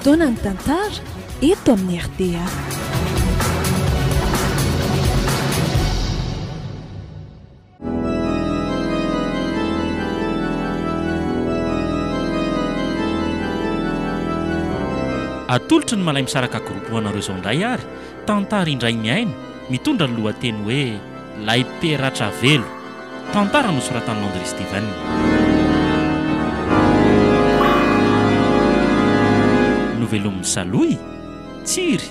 fotoana ny tantara eto amin'ny RTA. Atolotry ny malay misaraka groupe anareo izao indray ary tantara indray miaina mitondra ny lohateny hoe lay peratra velo, tantara nosoratan'i Landry Steven. Novelomin'ny Saloy, Tsiry,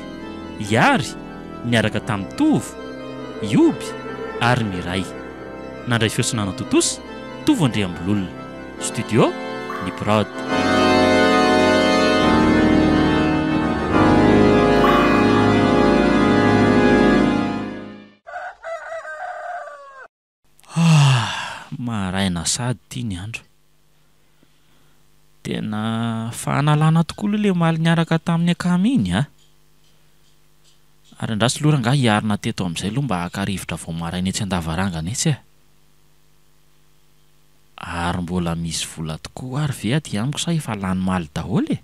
Iary, niaraka tamin'ny Tovo, Ioby ary Miray. Nandray fiosinana Totosa, Tovo Andriambololona. Studio, ny Prod. Maraina sady ity ny andro. Tena fahanalana tokoa le maly niaraka tamin'ny akamy iny a. Ary andrasy loranga hiarina teto amin'izay aloha mba haka-rivotra vao maraina etsy an-davarangana etsy a. Ary mbola misy vola tokoa ary ve aty amiko sa efa lany maly daholo e.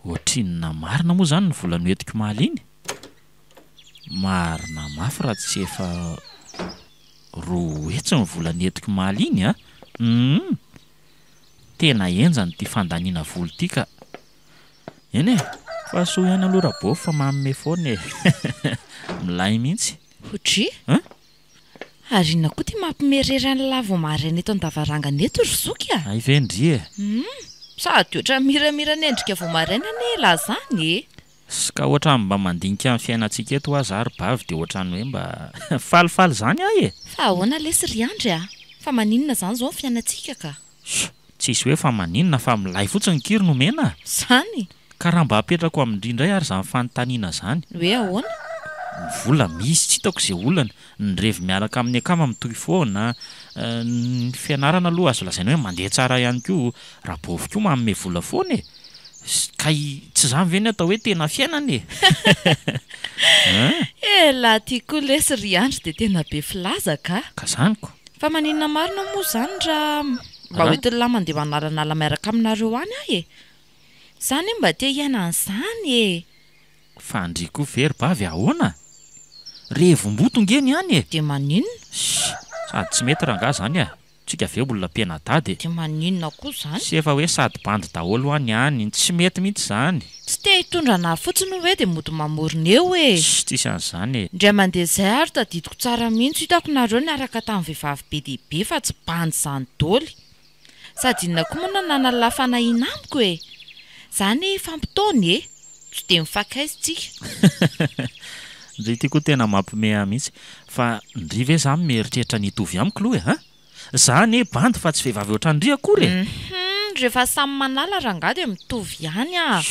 Ohatrinona marina moa zany ny vola noentiko maly iny. Marina mafy raha tsy efa roa etsy ny vola noentiko maly iny a. Tena enjany ty fandaniana vola ty ka. Eny e, fa so ihany aloha rabô fa manome foana e. Milay mihitsy. Hotry? Ary na koa ty mampimererana lavo maraina eto an-davarangana eto ry zoky a. Ay vendry e. Sady oatra miramira nendrika vao maraina nela zany e. Ska ohatrany mba mandinika amin'ny fiainantsika eto aza ary bavy dia ohatrany hoe mba falifaly zany ahy e. Fa ahoana lesy ry andry a? Fa maninona zany zao ny fiainantsika ka? Tsisy hoe fa maninona fa milay fotsiny kiry nomena. Zany? Ka raha mba apetrako amin'indrindray ary zany fanontaniana zany. Hoe ahoana? Vola misy tsy hitako izay olana, ny revy miaraka amin'ny akama mitohy foana, ny fianarana aloha azo lazaina hoe mandeha tsara ihany koa, raha bovy koa manome vola foana e. Ka tsy zany ve ny atao hoe tena fiainana e. La ty koa lesy ry andry dia tena be filaza ka. Ka zanyko. Fa maninona marina moa zany raha mba hoentin'lahy mandeha manaranala miaraka aminareo any ahy e. Zany mba te hiaina an'izany e. Fa andriko very bavy ahoana? Revom-boto ngeny ihany e. Dia maninona? Sady tsy mety raha ngah zany a. Tsika ve olona mpianadady. Dia maninona koa zany? Sy efa hoe sady bandy daholo any ihany, tsy mety mihitsy zany. Tsy te hitondra na fotsiny hoe dia mody mamorona eo e. Tsisy an'izany e. Indray mandeha izay ary tadidiko tsara mihitsy hitako nareo niaraka tamin'ny vehivavy be dia be fa tsy bandy zany daholo. Sady inona koa moa nanana lafanahiana amiko e. Zany fampitaony e. Tsy dia mifakaizintsika. Ndray ty koa tena mampimeha mihitsy. Fa ndry ve zany mieritreritra nitovy amiko loha e. Zany e bandy fa tsy vehivavy ohatrandry akory e. Rehefa samy manala rangahy dia mitovy ihany a.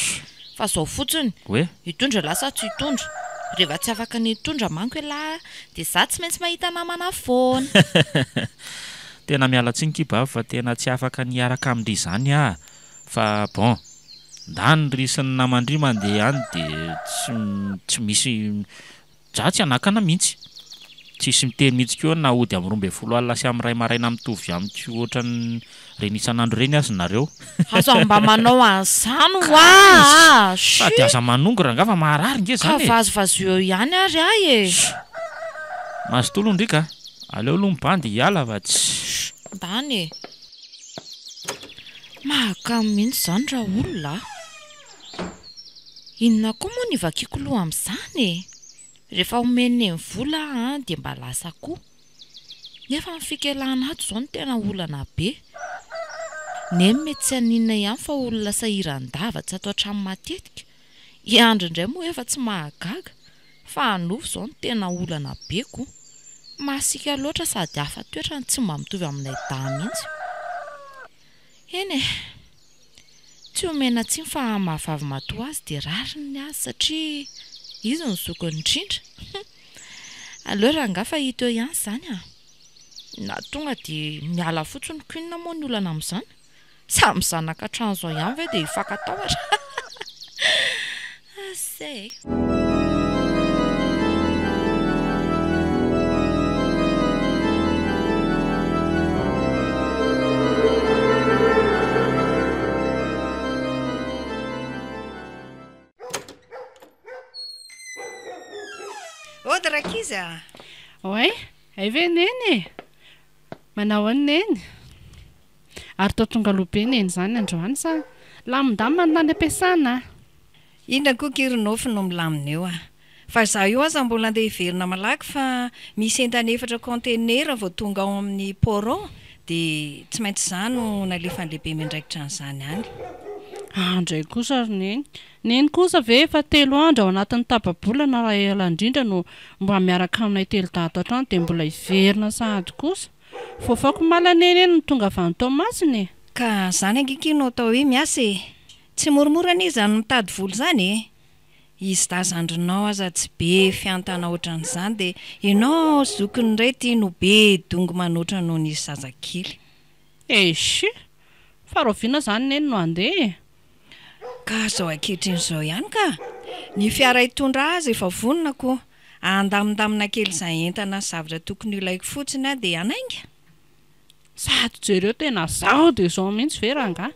Fa zao fotsiny. Hoe? Hitondra lasa tsy hitondra. Rehefa tsy afaka ny hitondra manko lahy dia za tsy maintsy mahita namana foana. Tena miala tsiny kibavy fa tena tsy afaka niaraka amindry zany a. Fa bon, ndany ry sy ny namandry mandeha any dia tsy misy dratsy anakana mihitsy. Tsisy miteny mihitsy koa na ody amin'ny 12 alina sy amin'ny 2 maraina mitovy amiko ohatran'ny reny isan'andro reny azy nareo. Azo mba manao an'izany hoa. Sady aza manongo raha nga fa maharary nge zany e. Ka vazovazo eo ihany ary ahy e. Mazotolo ndrika. Aleo aloha mibandy hiala fa tsy. Ndany e. Mahakamo mihitsy zany raha olona. Inona koa moa ny vakiako loha amin'izany e. Rehefa omeny ny vola dia mba lasa koa. Nefa mifikelana ato zao ny tena olana be. Nemy mety tsy aninona ihany fa olona sahiran-dava tsy atao hatrany matetika. I andro indray moa efa tsy mahagaga. Fa anofo zao ny tena olana be koa. Masika loatra sady hafa toetra ny tsy mba mitovy aminay dahany mihitsy. Eny e. Tsy omena tsiny fa mahavavy matoa azy dia rariny azy satria izy ny zokony indrindra. Aleo raha nga fa hita eo ihany zany a. Na tonga dia miala fotsiny koinona moa ny olana amin'izany. Samy zanaka hatrany zao ihany ve dia hifankatahotra. Asay. izy a? oay ay ve neny manao any neny ary tao tonga loabe neny zany androany sa lamindamina nany ampiasana Inona koa kirinofo no milamina eo a? Fa za io aza mbola andeha hiverina malaky fa misy entana efatra conteneur vao tonga ao amin'ny poron dia tsy maintsy izany no nalefa lehibe mindraikitra an'izany any. andray kosa ry neny kosa ve efa 3 andro ao anatin'ny tapabolana raha ela indrindra no mba miaraka aminay 3 dato atrano dia mbola hiverina sahady kosa fofako malaneny eny no tonga avy any Tomasiny Ka zany angiki no atao hoe miasa e. Tsy moramorana izy zany mitady vola zany e. Izy dazandrinao aza tsy be fiantana ohatran'izany dia ianao zokiny iray tia no be dongo manoatra noho ny zazakely. esy faroviana zany neny no andeha Ka zao ankehitriny izao ihany ka ny fiara hitondra azy efa vonona koa andamindamina kely izay entana zavatra tokony ilaiko fotsiny a dia anainga. sady jereo tena zao dia zao mihitsy veranga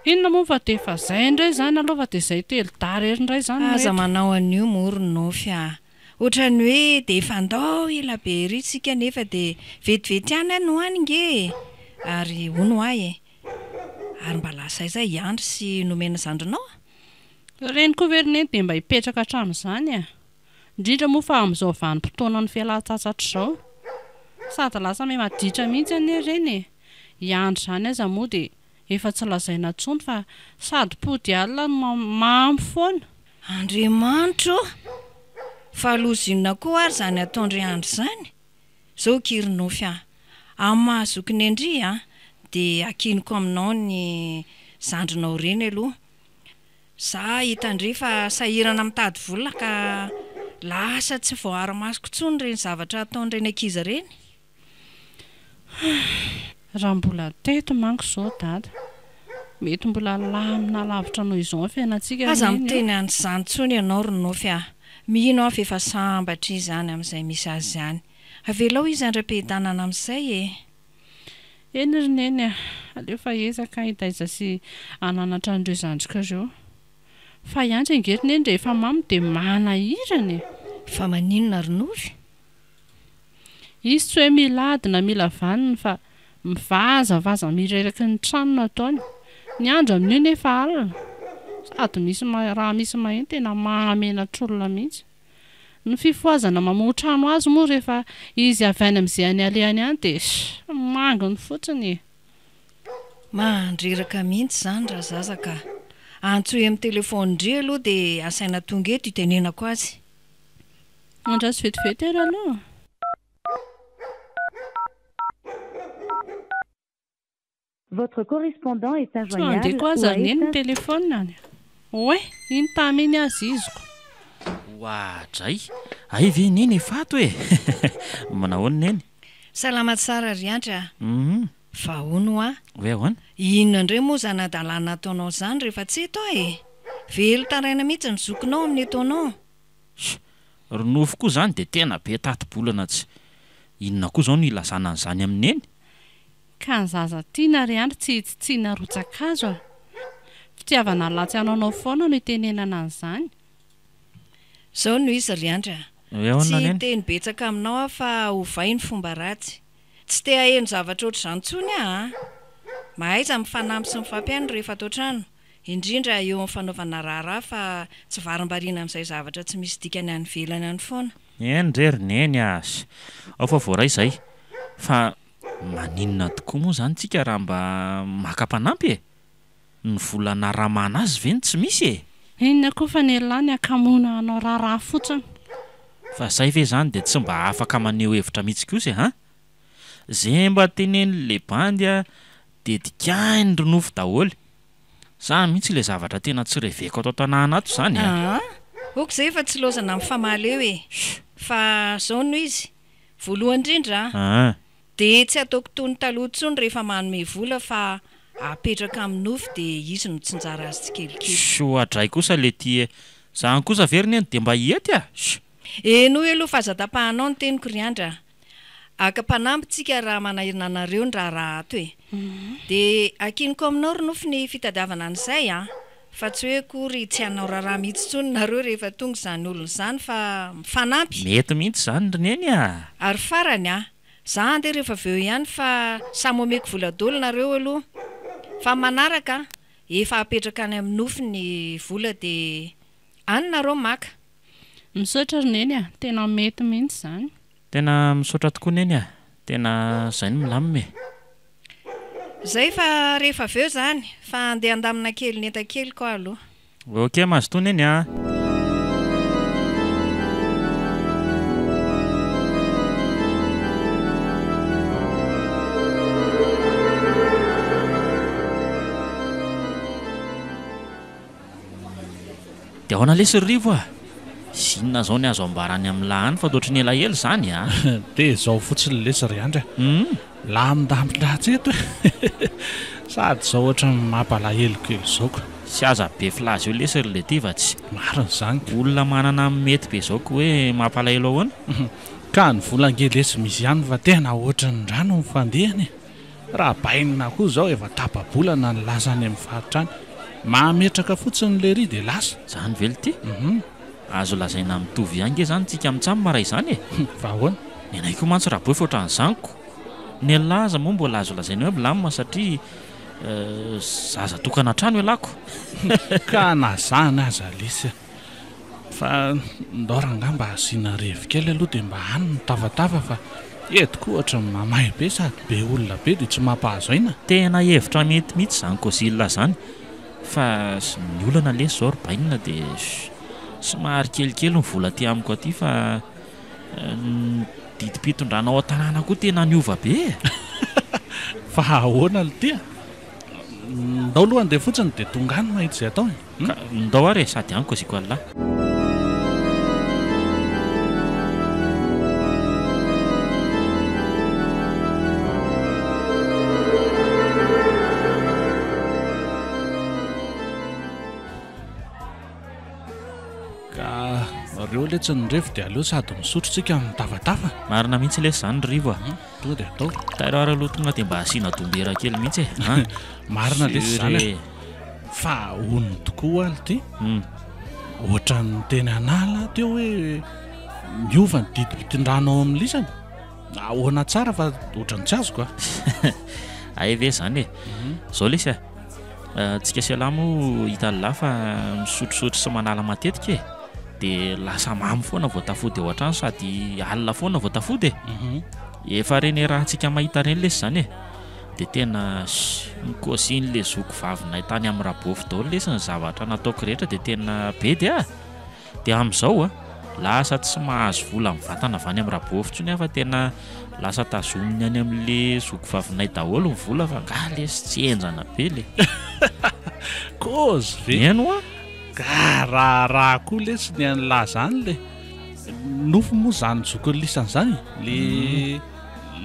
inona moa fa dia efa zay indray zany aloha fa dia izay telodary indray zany Aza manao an'io moronofy a. Ohatrany hoe dia efa andao ela be ery tsika nefa dia vetivety ihany no any nge ary hono ahy e. Ary mba lasa izay iandry sy nomena zandrinao. reny koa verineny dia mba hipetraka hatrano izany a indrindra moa fa amin'izao vanim-potoana ny fialan-tsatsatra izao sady lasa me maditra mihitsy ane reny iandry izany aza moa dia efa tsy lazaina intsony fa sady pody alina no mamy foana Andriamanitro, fa lozinona koa ary zany ataondry andro zany. Zao kirinofy a. Amin'ny mahazokiny indri a dia akiniko aminao ny zandrinao reny aloha. Za hitandry fa sahirana mitady vola ka lasa tsy voara-masoko intsony reny zavatra ataon'ireny ankizy reny. raha mbola teto manko izao dada mety mbola lamina lavitra noho izao fiainantsika Aza reny, miteny an'izany intsony ianao ronofy a. Mino aho fa efa sambatra izany amin'izay misy azy izany. Avelao izy andram-pihitanana amin'izay e. eny ry neny a alefa ezaka hitaiza sy ananatra an'ireo zandrika ireo fa iandry angery neny rehefa mamy dia manahirany Fa maninona ronofy? izy tsy hoe milady na mila vanina fa mivazavaza mireraky ny trano nataony ny andro amin'io nefa alina sady misy raha misy maheno tena mahamenatr'olona mihitsy ny fifoazana mamotrano azy moa rehefa izy avy any amin'izay any alehany any dia manginy fotsiny Mandreraka mihitsy zany raha zazaka. Antsoy amin'ny telefona indri aloha dia asaina tonga eto itenenako azy. andrasy vetivety ary aloha Votre correspondant est tsy injoignable mandeha koa ou aza a neny ny éteint- telefona any oe iny taminy azy iziko oadray ay ve neny efato e manahoany neny Salama tsara ry andra. Mhm. Fa hono a. hoe ahoana Inona indray moa zany adalana ataonao zany rehefa tsy eto e. Velo taraina mihitsy ny zokinao amin'ny etaonao. ronofo koa zany dia tena be tati-bolana tsy inona koa zao no ilazana an'izany amineny ka ny zaza tiana ry andry tsy hitsitsiana rotsaka azo a fitiavana latsy ananao foana no itenenana an'izany Zao no izy ry andra. hoe ahoana Tsy neny teny betsaka aminao aho fa hovay ny fomba ratsy. Tsy te haheno zavatra ohatr'izany intsony a. Mahaiza mifanampy sy mifampiaino rehefa ato an-trano. Indrindra eo amin'ny fanaovana raharaha fa tsy varim-bariana amin'izay zavatra tsy misy dikany any ivelany any foana. eny rery neny asy ao fa voaray izay fa maninona tokoa moa zany tsika raha mba maka-panampy e ny volana ramana azy ve ny tsy misy e inona koa fa nelahy ny akamoana anao raharaha fotsiny fa zay ve zany dia tsy mba afaka maneho hevitra mihitsy kosa e ha zay mba tenen'le bandy a dia dikainy ronofo daholy za mihitsy ilay zavatra tena tsy reveko atao tanàna ato zany a Ok zay efa tsy lozana amin'ny famaleo e. Fa zao no izy. Voalohany indrindra dia tsy ataoko toy ny taloha intsony rehefa manome vola fa apetraka amin'ny nofo dia izy no tsinjara azy tsikelikely. soadray kosa le ty zany kosa veriny eny dia mba hiety a Eno aloha fa aza-tapahanao ny teniko ry andra. Aka-panampy tsika raha manahirina anareo ny raharaha ato e. Dia akiniko aminao ronofo ny fitadiavana an'izay a. fa tsy hoe kory tsy hanao raharaha mihitsy tsony nareo rehefa tonga izany olona izany fa mifanampy mety mihitsy izany roneny a ary farany za andeha rehefa aveo ihany fa samy omeko vola-dolo nareo aloha fa manaraka efa apetraka any amin'ny nofo ny vola dia any nareo maka misaotra roneny tena mety mihitsy izany tena misaotra tokoa neny tena izay no milamime zay fa rehefa aveo zany fa andeha andamina kely ny entan-kely koa aloha ok mazo toa neny dia ahoana lesy rivo zinona zao ny azo ambarany amin'ny lahany fa doatra ny elaela zany dia zao fotsiny lesy ry andra lamindamindratseto sady zao ohatra mampalahelokely zaoko sy aza be filazy eo lesy relativa tsy marina izany olona manana mety be zao ko hoe mampalahelo ahoana ka ny volangely lesy misy ihany fa tena ohatra ny rano mifandehany raha bainina koa zao efa tapabolana ny lasany amin'ny faritrany mametraka fotsiny le ry dia lasa zany velo ty azo lazaina mitovy ihany ke zany tsika mitsamy maray izany fa ahoana ny anay koa mantsy raha boe fa ohatran'izanyko ny laza moa mbola azo lazaina hoe milamina satria zaza tokana trano elako ka nazahana aza lesy fa ndorangamba asiana revokely aloha dia mba hany mitavatava fa eto koa ohatra mamay be sady be olona be dia tsy mampahazo aina tena hevitra mety mihitsy zany kozila zany fa ny olana lesy zao rybainina dia somary kelikely ny vola ty amiko aty fa didipitondranao ao-tanàna koa tena niova be fa ahoana l tia ndao aloha andeha fotsiny dia tonga any mahita izay atao ndao ary sady any koziko alla reo le tsy nyrefo dia aleo sady misotrotsika mitavatafa marina mihitsy lesy zany rivo tonga dia atao tairo ary aloha tonga dia mba asiana dombera kely mihitsy marina lesy zany fa onony tokoa aly ty ohatra ny teny anala teo hoe miova ny didipitindranao ao amin'ny lisany ahoana tsara fa ohatrany tsy azoko ay ve zany zao lesy tsika selamo hita lahy fa misotrosotry sy manala matetika dia lasa mamy foana vao tafody ao an-trano sady alina foana vao tafody efa reny raha tsika mahita reny lesy zany dia tena mikosiny le zoko vavinay tany amin'ny rabofy daholo lesy ny zavatra nataoko rehetra dia tena be dia amin'izao lasa tsy mahazo vola amin'ny vatana avy any amin'ny rabofy ntsony fa tena lasa tazominy any amin'le zoko vavinay daholo ny vola fa nga lesy tsy enjana be le kozy ve eno ka raha koa lesy ny an'lahy zany le nofo moa zany zokony lisany zany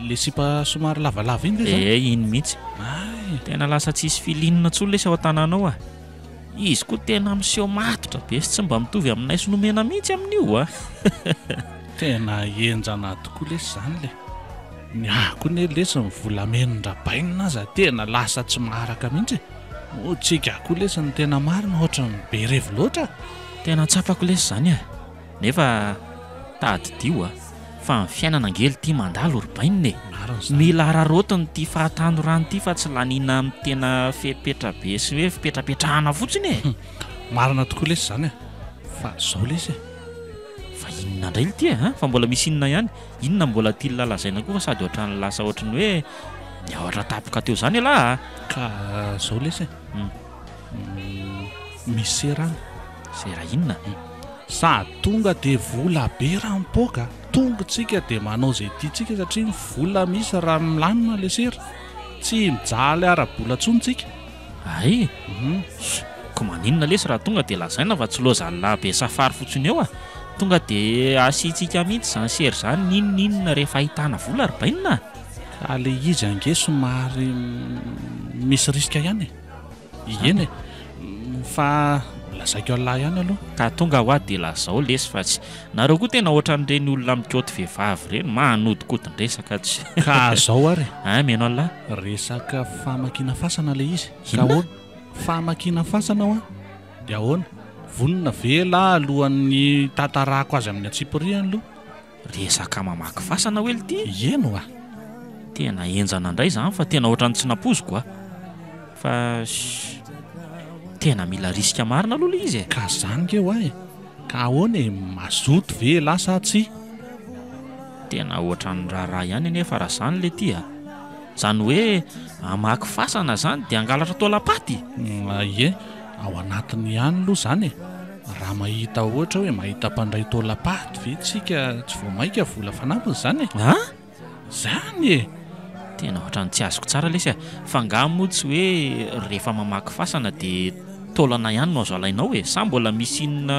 le sipa somary lavalava iny le zany iny mihitsy tena lasa tsisy filinina tsony lesy ao an-tanànao izy koa tena miseho matotra be sy tsy mba mitovy aminay sy nomena mihitsy amin'io tena enjana tokoa lesy zany le ny ako ny lesy ny volamenondrabainina aza tena lasa tsy maharaka mihitsy tsika koa lesy ny tena marina ohatra ny be revo loatra tena tsapako lesy zany nefa tadidio fa ny fiainana angely ty mandalo rybainina mila ararotiny ty fahatano rano ty fa tsy lanina amin'ny tena fepetra be sy hoe fipetrapetrahana fotsiny marina tokoa lesy zany fa zao lesy fa inona indray ty fa mbola misy inona ihany inona mbola tia lalazaina koa fa sady ohatrany lasa ohatrany hoe niaotra tapoka teo zany alahy ka zao lesy misy serana sera inona sady tonga dia vola be raha mipoaka tonga tsika dia manao izay tiatsika satria ny vola misy raha milanina le sera tsy mijaly ara-bola tsontsika ay ko maninona lesy raha tonga dia lazaina fa tsy loazalahy be safary fotsiny eo tonga dia asiantsika mihitsy zany sery zany ninonninona rehefa ahitana vola rybainina ka le izy ange somary misy riska ihany eny fa lazaiko alahy ihany aloha ka tonga ho a dia lazao lesy fa tsy nareo koa tena ohatran'ireny olona mikoty vehivavy reny mahanodikotin-dresaka tsy ka zao ary meno alahy resaka famakina fasana le izy ka hoana famakina fasana ao dia ahoana vonona vela alohan'ny tantarako azy amin'ny atsiporiany aloha resaka mamaky fasana hoe ity eno a tena enjana indray zany fa tena ohatrany tsy napoziko a fa tena mila riska marina aloha le izy ka zany ke ho ay ka ahoana mazoto ve lasa tsy tena ohatrany raharaha ihany nefa raha zany le ty a zany hoe amaky fasana zany dia angalatra taolapaty ie ao anatiny ihany aloha zany raha mahita ohatra hoe mahita mpandray taolapaty ve tsika tsy vao maika vola fanampiny zany a zany tena ohatrany tsy azoko tsara lesy a fa ngamotsy hoe rehefa mamaky fasana dia taolana ihany no azo alainao e sa mbola misy inona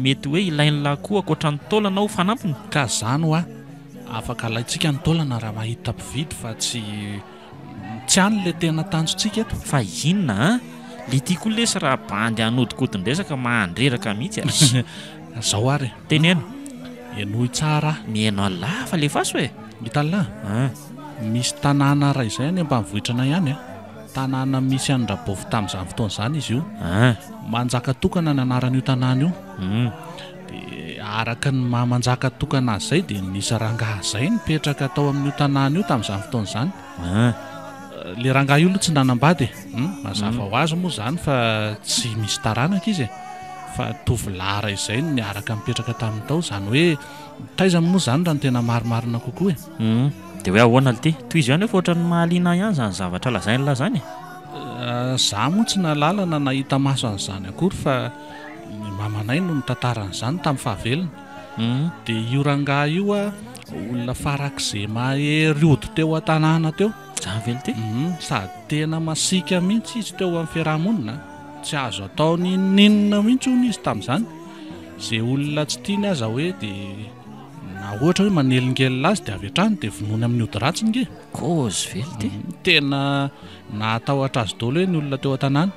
mety hoe ilain'la koa akoatran'ny taolana ho fanampiny ka zany ho a afaka alaintsika ny taolana raha mahita mpividy fa tsy any le tena tanjotsika eto fa inona a le tiako lesy raha bandy anodikodim-dresaka mahandreraka mihitsy zao ary teneno enohy tsara mihaino alafa le faso e hitalahy misy tanàna raha izay any ambanivohitra ihany a tanàna misy andrabovy tamin'izany fotoana izany izy io manjaka tokana ny anaran'io tanàna io dia araka ny mahamanjaka tokana azy izay dia nisy rangahy izay nipetraka tao amin'io tanàna io tamin'izany fotoana izany le rangahy io aloha tsy nanambady mazava ho azy moa izany fa tsy misy taranaka izy fa tovolahy izay niaraka mipetraka tamin'ny tao izany hoe taizany moa izany raha ny tena marimarina kokoa dia hoe ahoana le ty toy izy ihany hoe fa ohatrany mahaliana ihany zany zavatra lazain'la zany za moa tsy nalalana nahita maso an'izany akory fa ny mamanay no nitantaran'izany tamin'ny fahavelona dia io rangahy io a olona farak'izay mahery ody teo an-tanàna teo zany velo ty sady tena masika mihitsy izy teo amin'ny fiarahamonina tsy azo ataony ninona mihitsy hono izy tamin'izany izay olona tsy tiany aza hoe dia na ohatra hoe manelingelina azy dia avy hatrany dia vonony amin'ny ody ratsiny ke kozy velo ty tena nahatahotra azy daholo hoe ny olona teo an-tanàna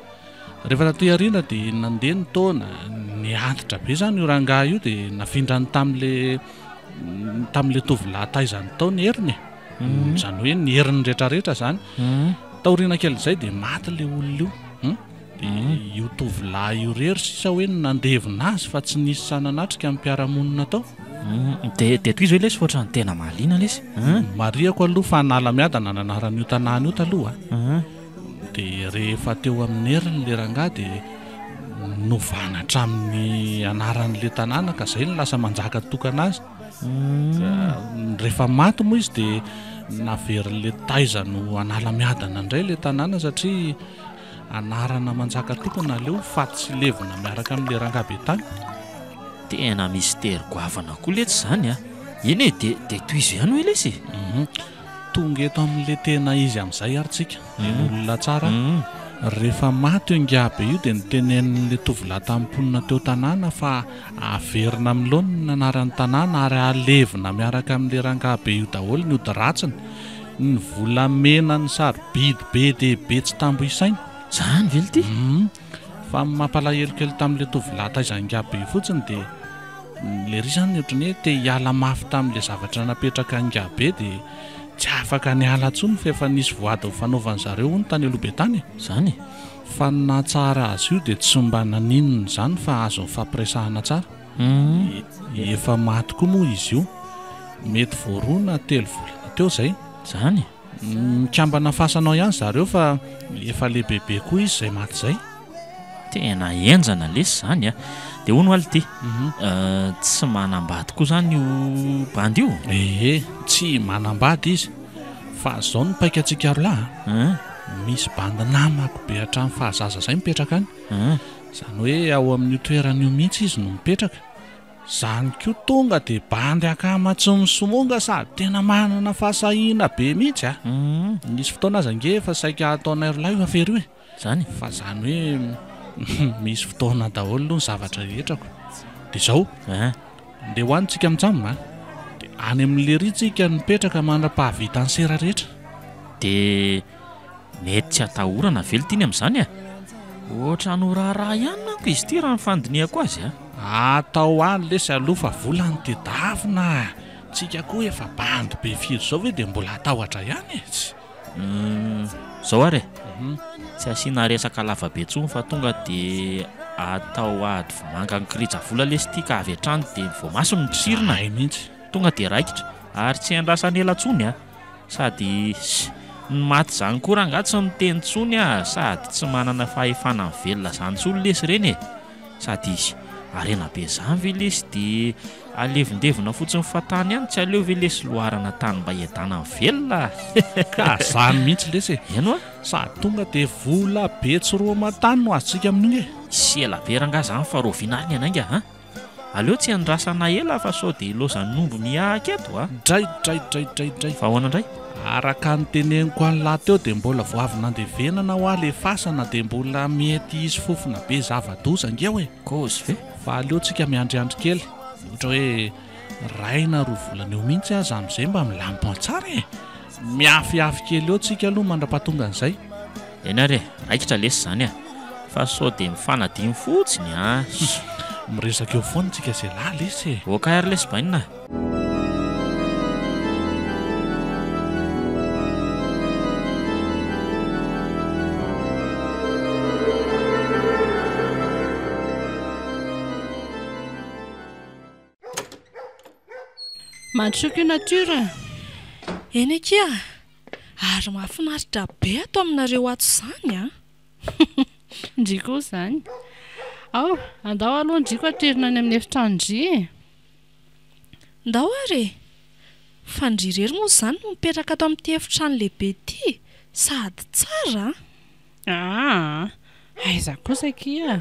rehefa taty ariana dia nandeha ny taona niantitra be zany io rangahy io dia nafindrany tamin'le tovolahy taizany tao ny heriny zany hoe ny heriny rehetrarehetra zany taoriana kely izay dia maty le olona io dia io tovolahy io rery sisa hoe nandevina azy fa tsy nisy sananatrika amin'ny mpiaramonina tao dia toy izy hoe lesy ohatrany tena mahaliana lesy mariako aloha fa nala miadana ny anaran'io tanàna io taloha dia rehefa teo amin'ny heriny le rangahy dia novanatra amin'ny anaran'le tanàna ka izay ny lasa manjaka tokana azy rehefa maty moa izy dia navery'le taiza no anala miadana indray le tanàna satria anarana manjaka tokana leo faty sy levina miaraka amin'le rangahy be tany tena mystère goavana koa letsy zany a eny e dia toy izy ihany hoe lesy tonga eto amin'le tena izy amin'izay aritsika olona tsara rehefa maty io ingabe io dia nitenen'le tovolahy tamin'nyponina teo tanàna fa averina amin'ny loany ny anaran'ny tanàna ary alevina miaraka amin'le rangabe io daholo ny ody ratsiny ny volamena ny sarobidy be dia be tsy tambo isaina zany velo ty fa mampalahelo kely tamin'le tovolahy taizangabe io fotsiny dia le ry zany ohatrany hoe te hiala mafy tamin'le zavatra napetraka angabe dia tsy afaka niala ntsony fa efa nisy voady ho fanaovan'ny zareo ho ny tany aloha be tany zany fa natsara azy io dia tsy mba naninona zany fa azo fampiresahana tsara efa maty koa moa izy io mety voarona 3 volana teo izay zany mikambana fasanao ihany zareo fa efa lehibebe koa izy izay maty izay tena enjana lesy zany a dia hono aly ty tsy manambady koa zany io bandy io tsy manambady izy fa zao ny paika antsika rolahy misy bandy namako be hatramin'ny fahazaza izay mipetraka any zany hoe ao amin'io toeran'io mihitsy izy no mipetraka zany koa tonga dia bandy akama tsy misomonga sady tena manana fahasahiana be mihitsy nisy fotoana aza nge fa saika ataonay rolahy io afery io zany fa zany hoe misy fotoana daholo aloha ny zavatra rehetrako dia zao ndeha hoanitsika mitsamina dia any amin'le ritsika nipetraka mandrapahavita ny sera rehetra dia mety tsy atahorana velo tiny amin'izany ohatrany ho raharaha ihany manko izy ty raha ny fandiniako azy atao any lesy aloha fa volany tedavina tsika koa efa bandy be firy zao hoe dia mbola atahotra ihany zao ary tsy asiana resaka lavabe ntsony fa tonga dia atao ady vomanga ny kirija vola lestika avy hatrany dia voamaso ny tsirona mihitsy tonga dia raikitra ary tsy andrasany ela-tsony sady ny maty zany koa raha ngatsy ny teny tsony sady tsy manana fahefana ny velona zany tsony lesy reny sady arena be zany ve lesy dia alevindevina fotsiny fatany ihany tsy aleo ve lesy loharana tany mba hiadana ny velona ka zany mihitsy lesy eno sady tonga dia vola be tsy roa matany no azontsika amin'iny sy ela be ranga zany fa rovinariny anainga aleo tsy andrasana ela fa sao dia lozany nombo miahaka eto dray fa ahoana indray araka ny teneniko an'lahy teo dia mbola voavy nandevenana ho aho le fasana dia mbola mety isy fofona be zava-doza nge hoe kozy ve fa aleontsika miandriandry kely ohatra hoe raina roa volana eo mihitsy aza amin'izay mba milampo tsara miafiafy kely eo tsika aloha mandra-pahatonga an'izay eny ary raikitra lesy zany fa sao dia mifanadiny fotsiny miresaka eo foana tsika izay lahy lesy oka ary lesy bainina matroky natiora eny akia ary mahafinaritra be ato aminareo ato izany ndriko zany ao andao aloha ndriko atrerina any amin'ny efitrandry ndao ary fandrirery moa zany no mipetraka ato amin'ity efitrano lehibe ity sady tsara aiza kosa kia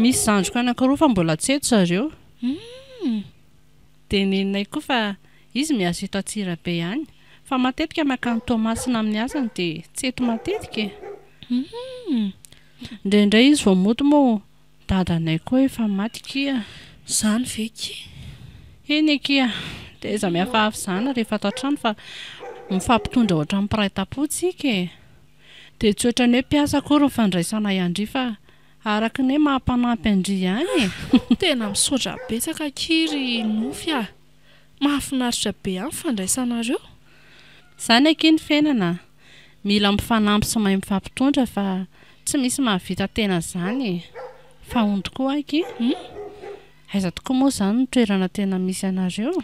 misy zandroko anankiroa fa mbola tsy eto zareo dia neninay koa fa izy miasa eto Antsirabe ihany fa matetika makany Tomasina amin'ny asany dia tsy eto matetika indraindray izy vao mody moa dadanay koa efa maty kia zany veky eny kia dia iza mihafahafa zana rehefa ato an-trano fa mifampitondra ohatra amin'ny mpiray-tam-po tsika dia tsy ohatra ny hoe mpiasa koa ny fandraisana iandry fa araka ny hoe mahampanampy andry ihany tena misaotra betsaka kiry nofy mahafinaritra be amin'ny fandraisanareo zany aky ny fiainana mila mifanampy sy mahay mifampitondra fa tsy misy mahavita tena zany fa ondy koa aky aiza tokoa moa zany ny toerana tena misy anareo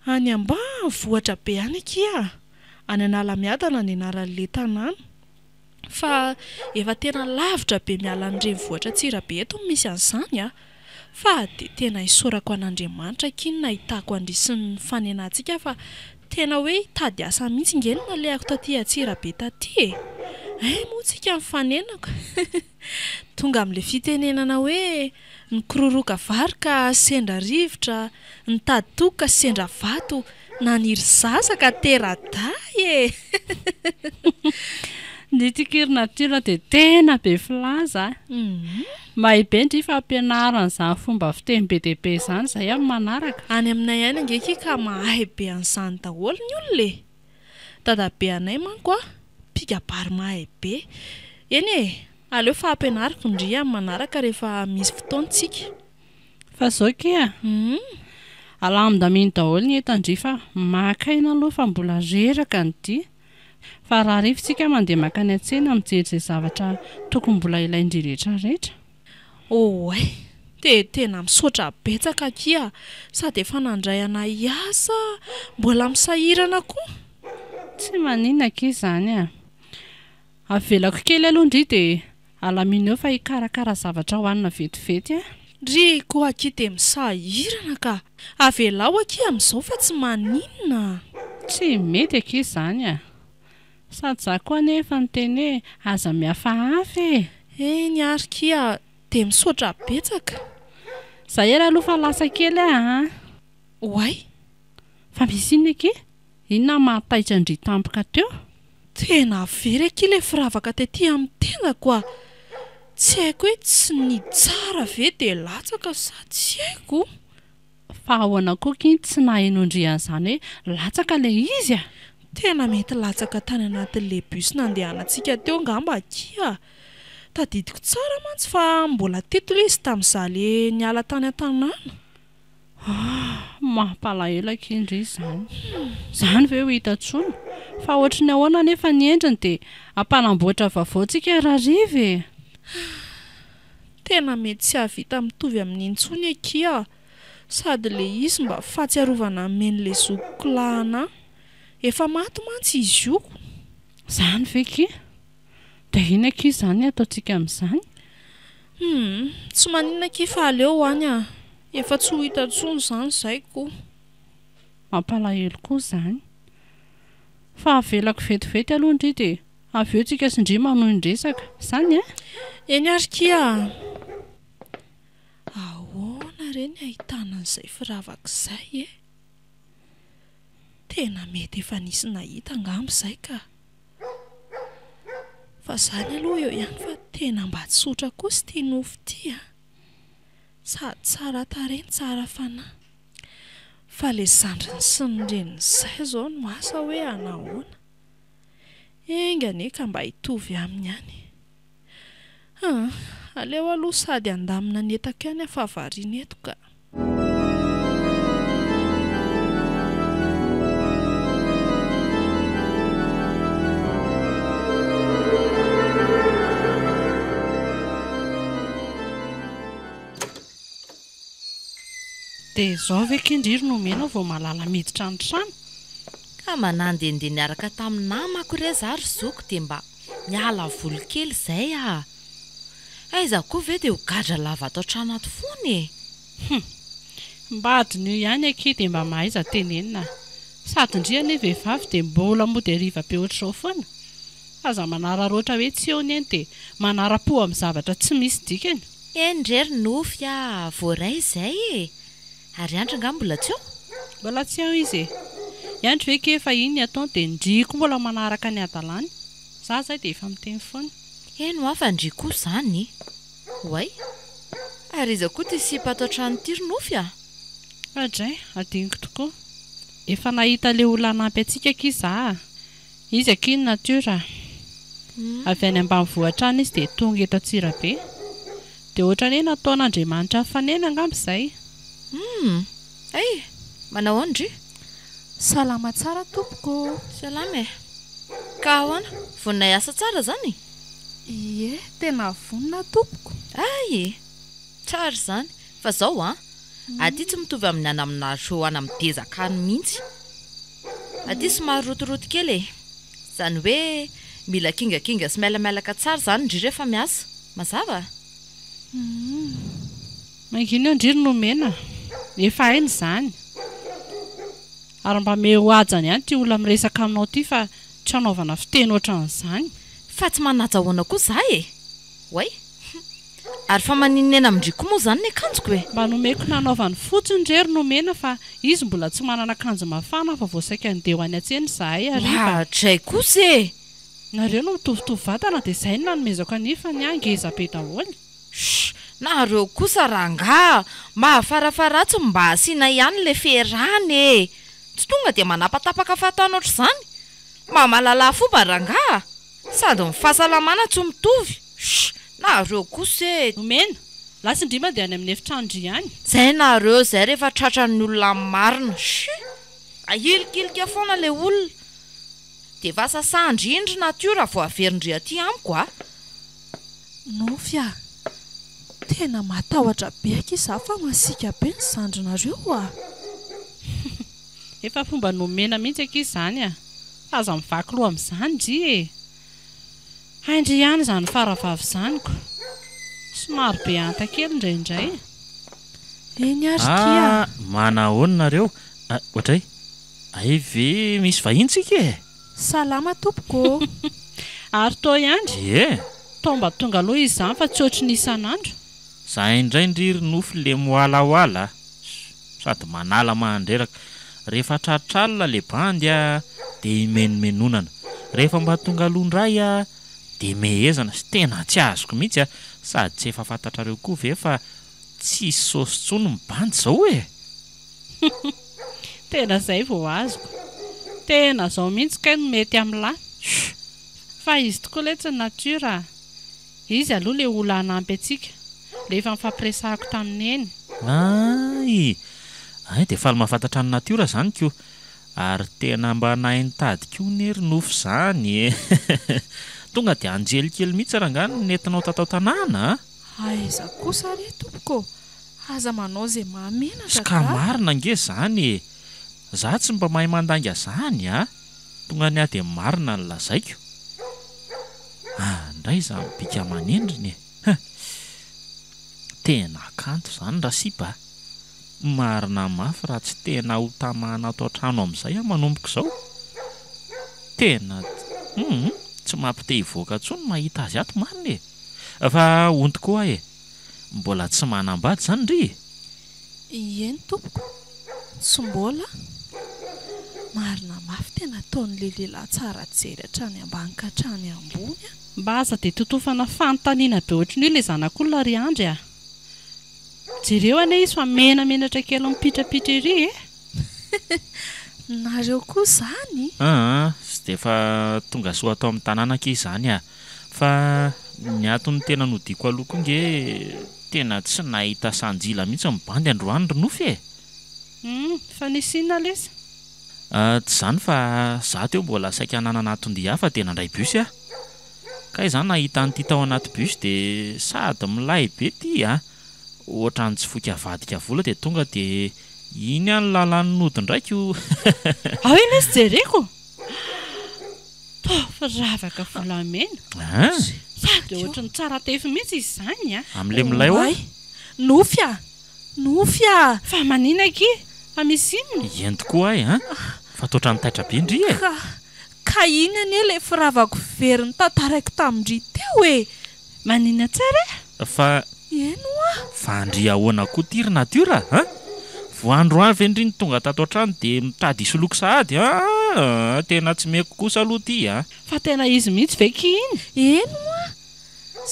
any ambanivohitra be any akia any Analamiadana ny anaran'le tanàna fa efa tena lavitra be miala ny renivohitra Antsirabe eto misy an'izany fa dia tena isorako an'Andriamanitra kiny nahitako andrisin'ny fanenantsika fa tena hoe hitady asa mihitsy ngeny nalehako taty Antsirabe taty moa tsika mifanenako tonga amin'le fitenenana hoe ny kororoka vary ka sendra rivotra ny tady toky ka sendra vato naniry zasaka tera-day ny tikiry natiora dia tena be filaza mahay be ndry fa ampianarana izany fomba fiteny be dia be izany izay amin'ny manaraka any aminay any angeky ka mahay be an'izany daholo ny olona dadabe anay manko mpikabary mahay be eny aleo fa ampianariko ndry amin'ny manaraka rehefa misy fotoantsika fa zao kia alamindaminy daholo ny etandry fa makaina aloha fa mbola reraka ny dia fa raha rivotsika mandeha makany an-tsena mijery izay zavatra tokony mbola ilaindry rehetrarehetra dia tena misaotra betsaka kia sady efa nandray anay asa mbola misahirana koa tsy maninona kia izany avelako kely aloha ndry dia alamina eo fa hikarakara zavatra hohanina vetivety ry koa akia dia misahirana ka avelao akia amin'izao fa tsy maninona tsy mety akia izany sady za koa nefa ny teny hoe aza mihafahafa ny ary kia dia misaotra betsaka za era aloha fa lasa kely oay fa misy inona akia inona mahataitra ndry tampoka teo tena very akia ilay firavaka tetỳ amin'ny tenako tsy haiko hoe tsy ny tsara ve dia latsaka sa tsy haiko fa ahoana koa kiny tsy nahainondrian'izany hoe latsaka ilay izy tena mety latsaka tany anatin'le bus nandehanantsika teo ngamba akia tadidiko tsara mantsy fa mbola titolo izy tamin'izaho le niala tany an-tanàna mampalahelo akindry izany ve ho hitantsony fa ohatra ny ahoana nefa ny endriny dia ampanamboatra vaovao tsika rahariva tena mety tsy havita mitovy amin'ny intsony akia, sady le izy mba fahatsiarovana amen'le zokolahana. Efa maty mantsy izy io. Zany ve ki? Da ina ki zany ataontsika amin'izany? Tsy maninona ki fa aleo any efa tsy ho hita intsony zany izay koa. Mampalahelo koa zany. Fa avelako vetivety aloha indri dia avy eo tsika sindry manohy ny resaka. Zany Eny ary kia. Ahoana reny ahitana an'izay firavaka izay Tena mety efa nisy nahita angamba izay ka. Fa zany aloha eo ihany fa tena mba tsotra koa sy tia nofo ity Sady tsara tareny tsara fanahy. Fa le zandriny sy ny reniny izay izao no asa hoe anahoana. Engane ka mba hitovy aminy ihany. Aleo aloha sady andamina netaka any afahavariana eto ka. Dia izao ve kindriro no mena vao malala miditra ny trano? Ka manandendeha niaraka tamin'ny namako re zary zoko dia mba miala voly kely izay Aiza koa ve dia ho gadra lava atao trano ato foana Mba adiny io ihany aky dia mba mahaiza tenenina. Sady indrihana ny vehivavy dia mbola mody hariva be ohatr'izao foana. Aza manararoatra hoe tsy eo ny eny dia manara-po amin'ny zavatra tsy misy dikany. Endrery nofy voaray izay Ary andro nga mbola tsy eo? Mbola tsy eo izy Iandro ve ke efa iny ataony dia ndriko mbola manaraka ny adalany. Za zay dia efa miteny foana. Eno afa ndriko zany Way Ary iza koa ty sipa atao trano ity nofy Adray, adiniko tokoa. Efa nahita le olona nampy antsika ki za. Izy aky ny natiora. Avy any ambanivohitra any izy dia tonga eto Antsirabe. Dia ohatran'ny hoe nataon'Andriamanitra fanena angamba izay. Manao andry? Salama tsara tompoko. Salama Ka ahoana? Vonina asa tsara zany? Ie, tena vonina tompoko. Tsara zany. Fa zao aty tsy mitovy amin'ny any aminareo any amin'ny dezakany mihitsy. Aty somary rotoroto kely Zany hoe mila kingakinga sy mialamalaka tsara zany ndry rehefa miasa. Mazava? Mangina ndriro no mena. Efa hainy zany. Ary mba meo ajany ihany ty olona miresaka aminao ty fa tsy hanaovana fiteny ohatran'izany. Fa tsy manajahoana koa za Way Ary fa maninena amindriko moa zany ny akanjoko Mba nomeko nanaovany fotsiny rery no mena fa izy mbola tsy manana akanjo mafana fa voasaika andeha ho any an-tsena zahay ariva. Dray kosa Nareo no mitovitovy vatana dia izay no nanomezako anefa ny angeza be daholo. Nareo kosa rangaha mahafarafaratsy mba asiana ihany le ferany Tsy tonga dia manapatapaka fatana ohatr'izany. Mamalala fomba rangaha sady mifahasalamana tsy mitovy. Nareo kosa Nomena, lasindrima dia any amin'ny efitrandro ihany. Zay nareo zay rehefa tratran'ny olona marina. Ahilikilika foana le olona. Dia efa sasandrindry natiora vao averindry aty amiko Nofy tena matahotra be aky za fa masika be ny zandrinareo Efa fomba nomena mihitsy aky izany Aza mivaky loha amin'izany ndry Haindry ihany izany faravavy izanyko. Somary be anta kely indraindray. Eny ary kia. Manahoana nareo? Ohatray ve misy vahintsika Salama tompoko. Ary to ihany? Tomba tonga aloha izy izany fa tsy ohatry ny isan'andro. Za indray ndriry nofy le moalaoala sady manala mandreraka. Rehefa tratralina le bandy dia imenomenonana. Rehefa mba tonga alondray dia mehezana sy tena tsy azoko mihitsy sady tsy efa fantatrareo koa ve fa tsy saosy tsony ny bandy zao Tena izay vao azoko. Tena izao mihitsy kay no mety amin'lahy. Fa izy tokoa ilay tsy natiora. Izy aloha le olona hanampy antsika. Rehefa mifampiresahako taminy eny. Dia faly mahafantatra ny natiora zany koa. Ary tena mba nahay nitady koa nery nofy zany Tonga dia anjelikely mihitsy rahangany nentinao tatao tanàna aiza kosa re tompoko, aza manao zay mamena ska marina nge zany za tsy mba mahay mandanga zany tonga ny ady marina ny lazaiko ndray za mibika manendriny tena kanto zany rasiba marina mafy raha tsy tena ho tamana atao trano amin'izay manomboka izao tena tsy mampite hivoaka tsony mahita azy ato marina fa onto koa mbola tsy manambady zany ry eny tompoko tsy mbola marina mafy tena ataon'le lehilahy tsara jery hatrany ambany ka hatrany ambony mba aza dia totofana fanontaniana be ohatran'io ilay zanak'olona ry andry jereo anie izy fa menamenatra kely mipitrapitra ery nareo koa zany sy dia fa tonga soa atao amin'ny tanàna ke izany fa ny atony tena nodiko aloha nge tena tsy nahita sanjila mihitsy mibandy androany ronofy fa nisinna lesy tsy zany fa za teo mbola saika hananana atondi hafa tena ndray bus ka izany nahita an'ity tao anaty bus dia sady milay be ty ohatra ny tsy foky avadika vola dia tonga dia iny any lalany nody ndraiko iny izy jereko fa ravaka volamena sady ohatra ny tsara tefy mihitsy izy zany amin'le milay nofya fa manina ky fa misy inona eny tokoa fa toatra ny taitra be ndry ka iny anie ilay firavako veriny tantaraiko tamindry teo manina tsara fa eno fa andry ahoana koa tiry natiora voandro avy endriny tonga tato an-trano dia mitady isoloko sahady tena tsy meko kosa aloha ty fa tena izy mihitsy ve ky iny eno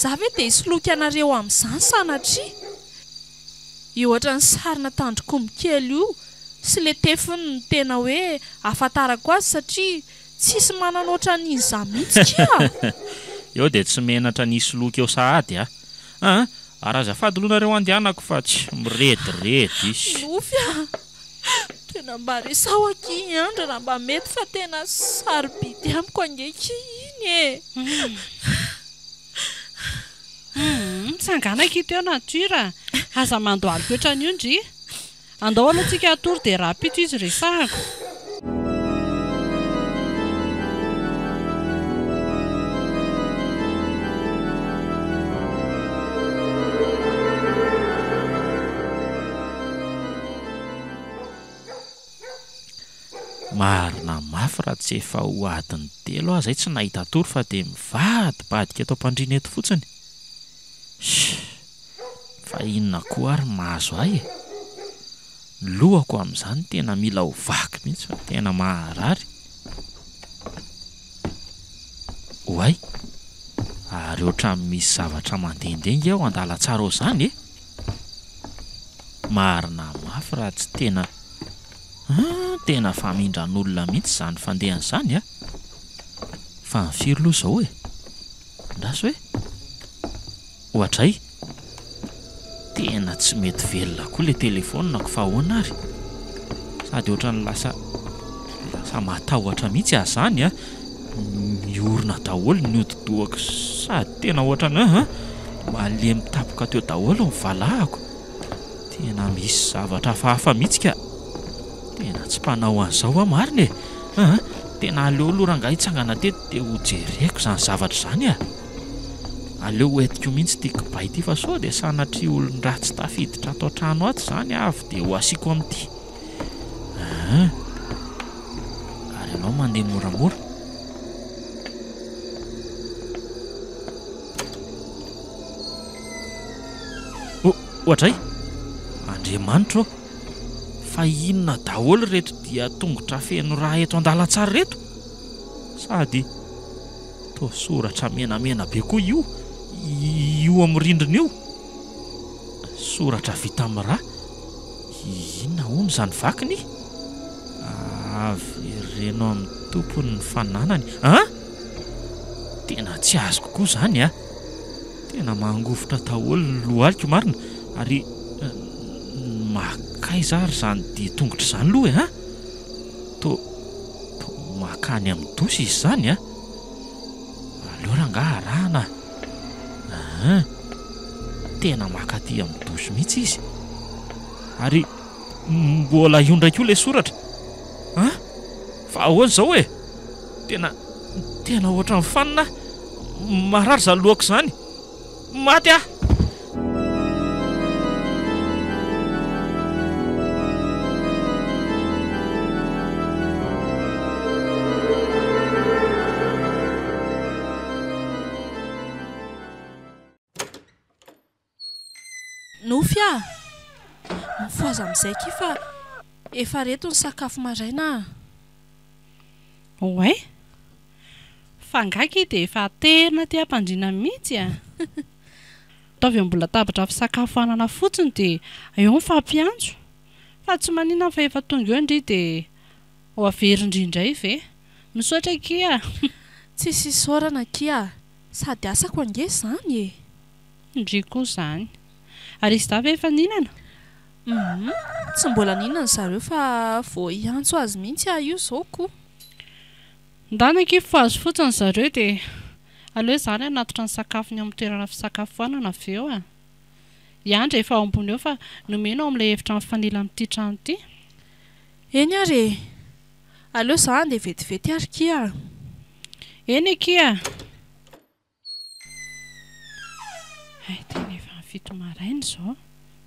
za ve dia isoloky anareo amin'izany sanatria io ohatra ny sarina tandrok'ombikely io sy le tefiny ny tena hoe afantarako azy satria tsisy manana oatra n'iza mihitsy ka eo dia tsy menatra ny isoloky eo sahady arazafady aloha nareo andehanako fa tsy mirediredy nofya tena mba resao aky andra raha mba mety fa tena sarobidy amiko angeky iny sangana ky teo natura aza mandoaliko ohatran'io ndry andao aloha tsika atory dia raha pito izy resahako marina mafy raha tsy efa ho adiny telo zay tsy nahita tory fa dia mivadibadika atao mpandrina eto fotsiny fa inona koa ary mahazo ahy lohako amin'izany tena mila ho vaky mihitsy fa tena maharary hoay ary ohatrany misy zavatra mandendengy aho andala tsara ao izany marina mafy raha tsy tena famindran'olona mihitsy izany fandehan'izany fa ny firy loha izao ndraso ohatray tena tsy mety velona koa le telefonina fa ahoana ary sady ohatrany lasa matahotra mihitsy zany miorina daholo ny odidohako sady tena ohatrany male mitapoka teo daholo mivalahako tena misy zavatra hafahafa mihitsy ka tena tsy mpanao an'izao marina tena aleo aloha rangaha hitsangana teto dia ho jereko izany zavatra izany aleo hoentiko mihitsy tia kibay ity fa sao dia sanatria olon-draha tsy tafiditra atao trano ato izany avy dia ho asiako amin'ity ary ianao mandeha moramora ohatray Andriamanitra fa inona daholo reto dia tongotra feno raha eto an-dalantsara reto sady toa soratra menamena be koa io amin'ny rindrina io soratra vita amin'ny raha inona hono izany vakiny avereno amin'ny tompony ny fananany tena tsy azoko koa izany tena mangofotra daholo ny lohaliko marina ary makaiza ary izany dia tongotra izany loha to makany amin'ny dosy izy izany aleo rangaha arahana tena makaty amin'ny dosy mihitsy izy. Ary mbola io ndraiky io ilay soratra. Fa ahoana izao e? Tena ohatran'ny fanina marary izany lohako izany. Maty aho! Nofia, mifoaza amin'izay ky fa efa reto ny sakafo maraina. Oay, fa ngaky dia efa tena ty ampandriana mihitsy a. Ataovy mbola tabatra fisakafoanana fotsiny dia eo mifampiantso. Fa tsy maninona fa efa tonga eo indry dia ho averindrindray ve? Misaotra kia. Tsy sisaorana kia, sady asako ange izany e. Indry koa izany. Ary izy davy efa ninana? Tsy mbola ninana zareo fa vao hiantso azy mihitsy io izao koa. Ndana foazo fotsiny zareo dia aleo izany anatitra ny sakafony amin'ny toerana fisakafoanana avy eo a. Iandra efa ao ambony eo fa nomena ao amin'ilay efitra mifanila amin'ity trano ity. Eny ary, aleo izany dia vetivety ary kia. Eny kia. Tena efa fito maraina izao.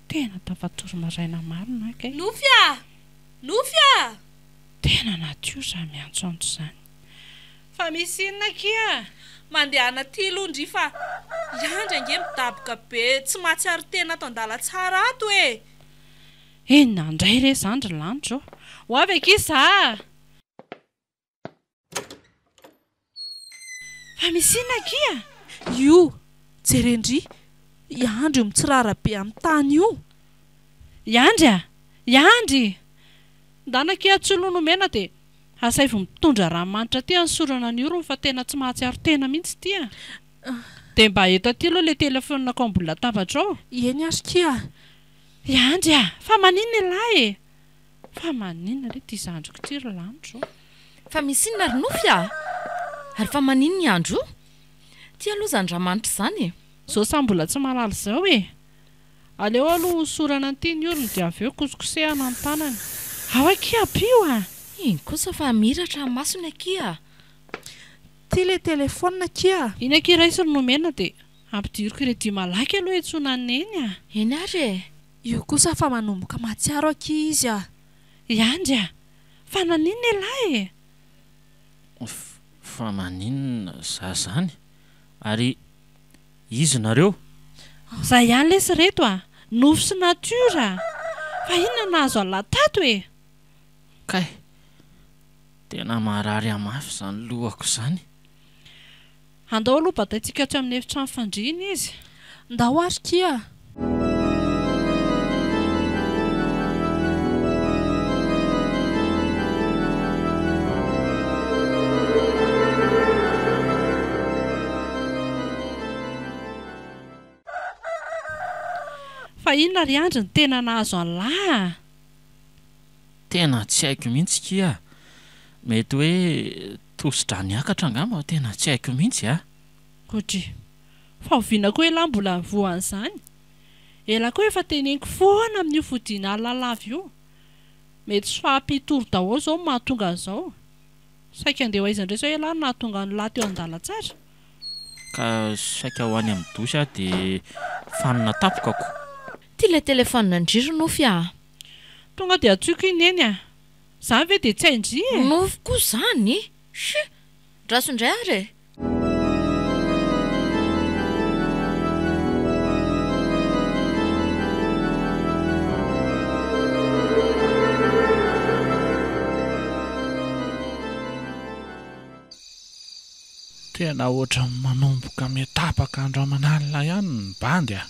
Tena tafatory maraina marina kay. Nofia! Tena natio za miantso izany. Fa misy inona kia? Mandeha anaty londry fa iandra nge midaboka be tsy mahatsiaro tena atao andala tsara ato e. Nandray re zandry lanitra. Ho avy aky za. Fa misy inona kia? Io, jerendry. Iandry mitsirara be amin'ny tany io. Iandry! Ndana kia tsolono mena dia asay vao mitondra ranomanitra ty ansorana ny orony fa tena tsy mahatsiaro tena mihitsy ty a. Dia mba eto aty aloha ilay telefonina ao mbola tabatra ao. Eny ary kia. Iandry fa maninona lahy e? Fa maninona re ty zandriko ty ry lanitra. Fa misy inona ry Nofia? Ary fa maninona ny andro? Ty aloha izany ranomanitra izany e. Zao sa mbola tsy malala izao e. Aleo aloha sorana an'ity ny orony dia avy eo kosikosehana ny tanany. Ao akia pio a. Iny kosa fa miratra ny masony akia. Ty le telefonina kia. Iny akia raisiny nomena dia ampidiriko ireto malaky aloha etsona neny a. Eny ary e. Io kosa fa manomboka mahatsiaro akia izy a. Iandry fa naninona lahy e? Fa maninona za zany? Ary izy nareo? Za ihany lesy reto a. Nofo sy natiora. Fa inona nahazo alatato e? Kay, tena marary amafy izany lohako izany. Andao aloha bataitsika aty amin'ny efitra fandriana izy. Ndao ary kia. Fa inona ry andry ny tena nahazo an'lahy? Tena tsy haiko mihitsy kia. Mety hoe tositra niakatra angamba, tena tsy haiko mihitsy a. Kodry, fa oviana koa ela mbola voan'izany. Ela koa efa teneniko foana amin'io fodiana alalavy io. Mety sy fahampitoro daholo izao mahatonga an'izao. Saika andeha ho aiza indray izao ela nahatonga ny lahy teo an-dala tsara. Ka saika ho any amin'ny dosy aho dia fanina tapokako. Ty ilay telefonina ndry Nofia. Tonga dia atsoiko iny eny a. Izany ve dia tsy haindry e? Nofo koa izany. Draso indray ary e. Tena ohatra manomboka metapaka andro aman'alina ihany ny bandy a.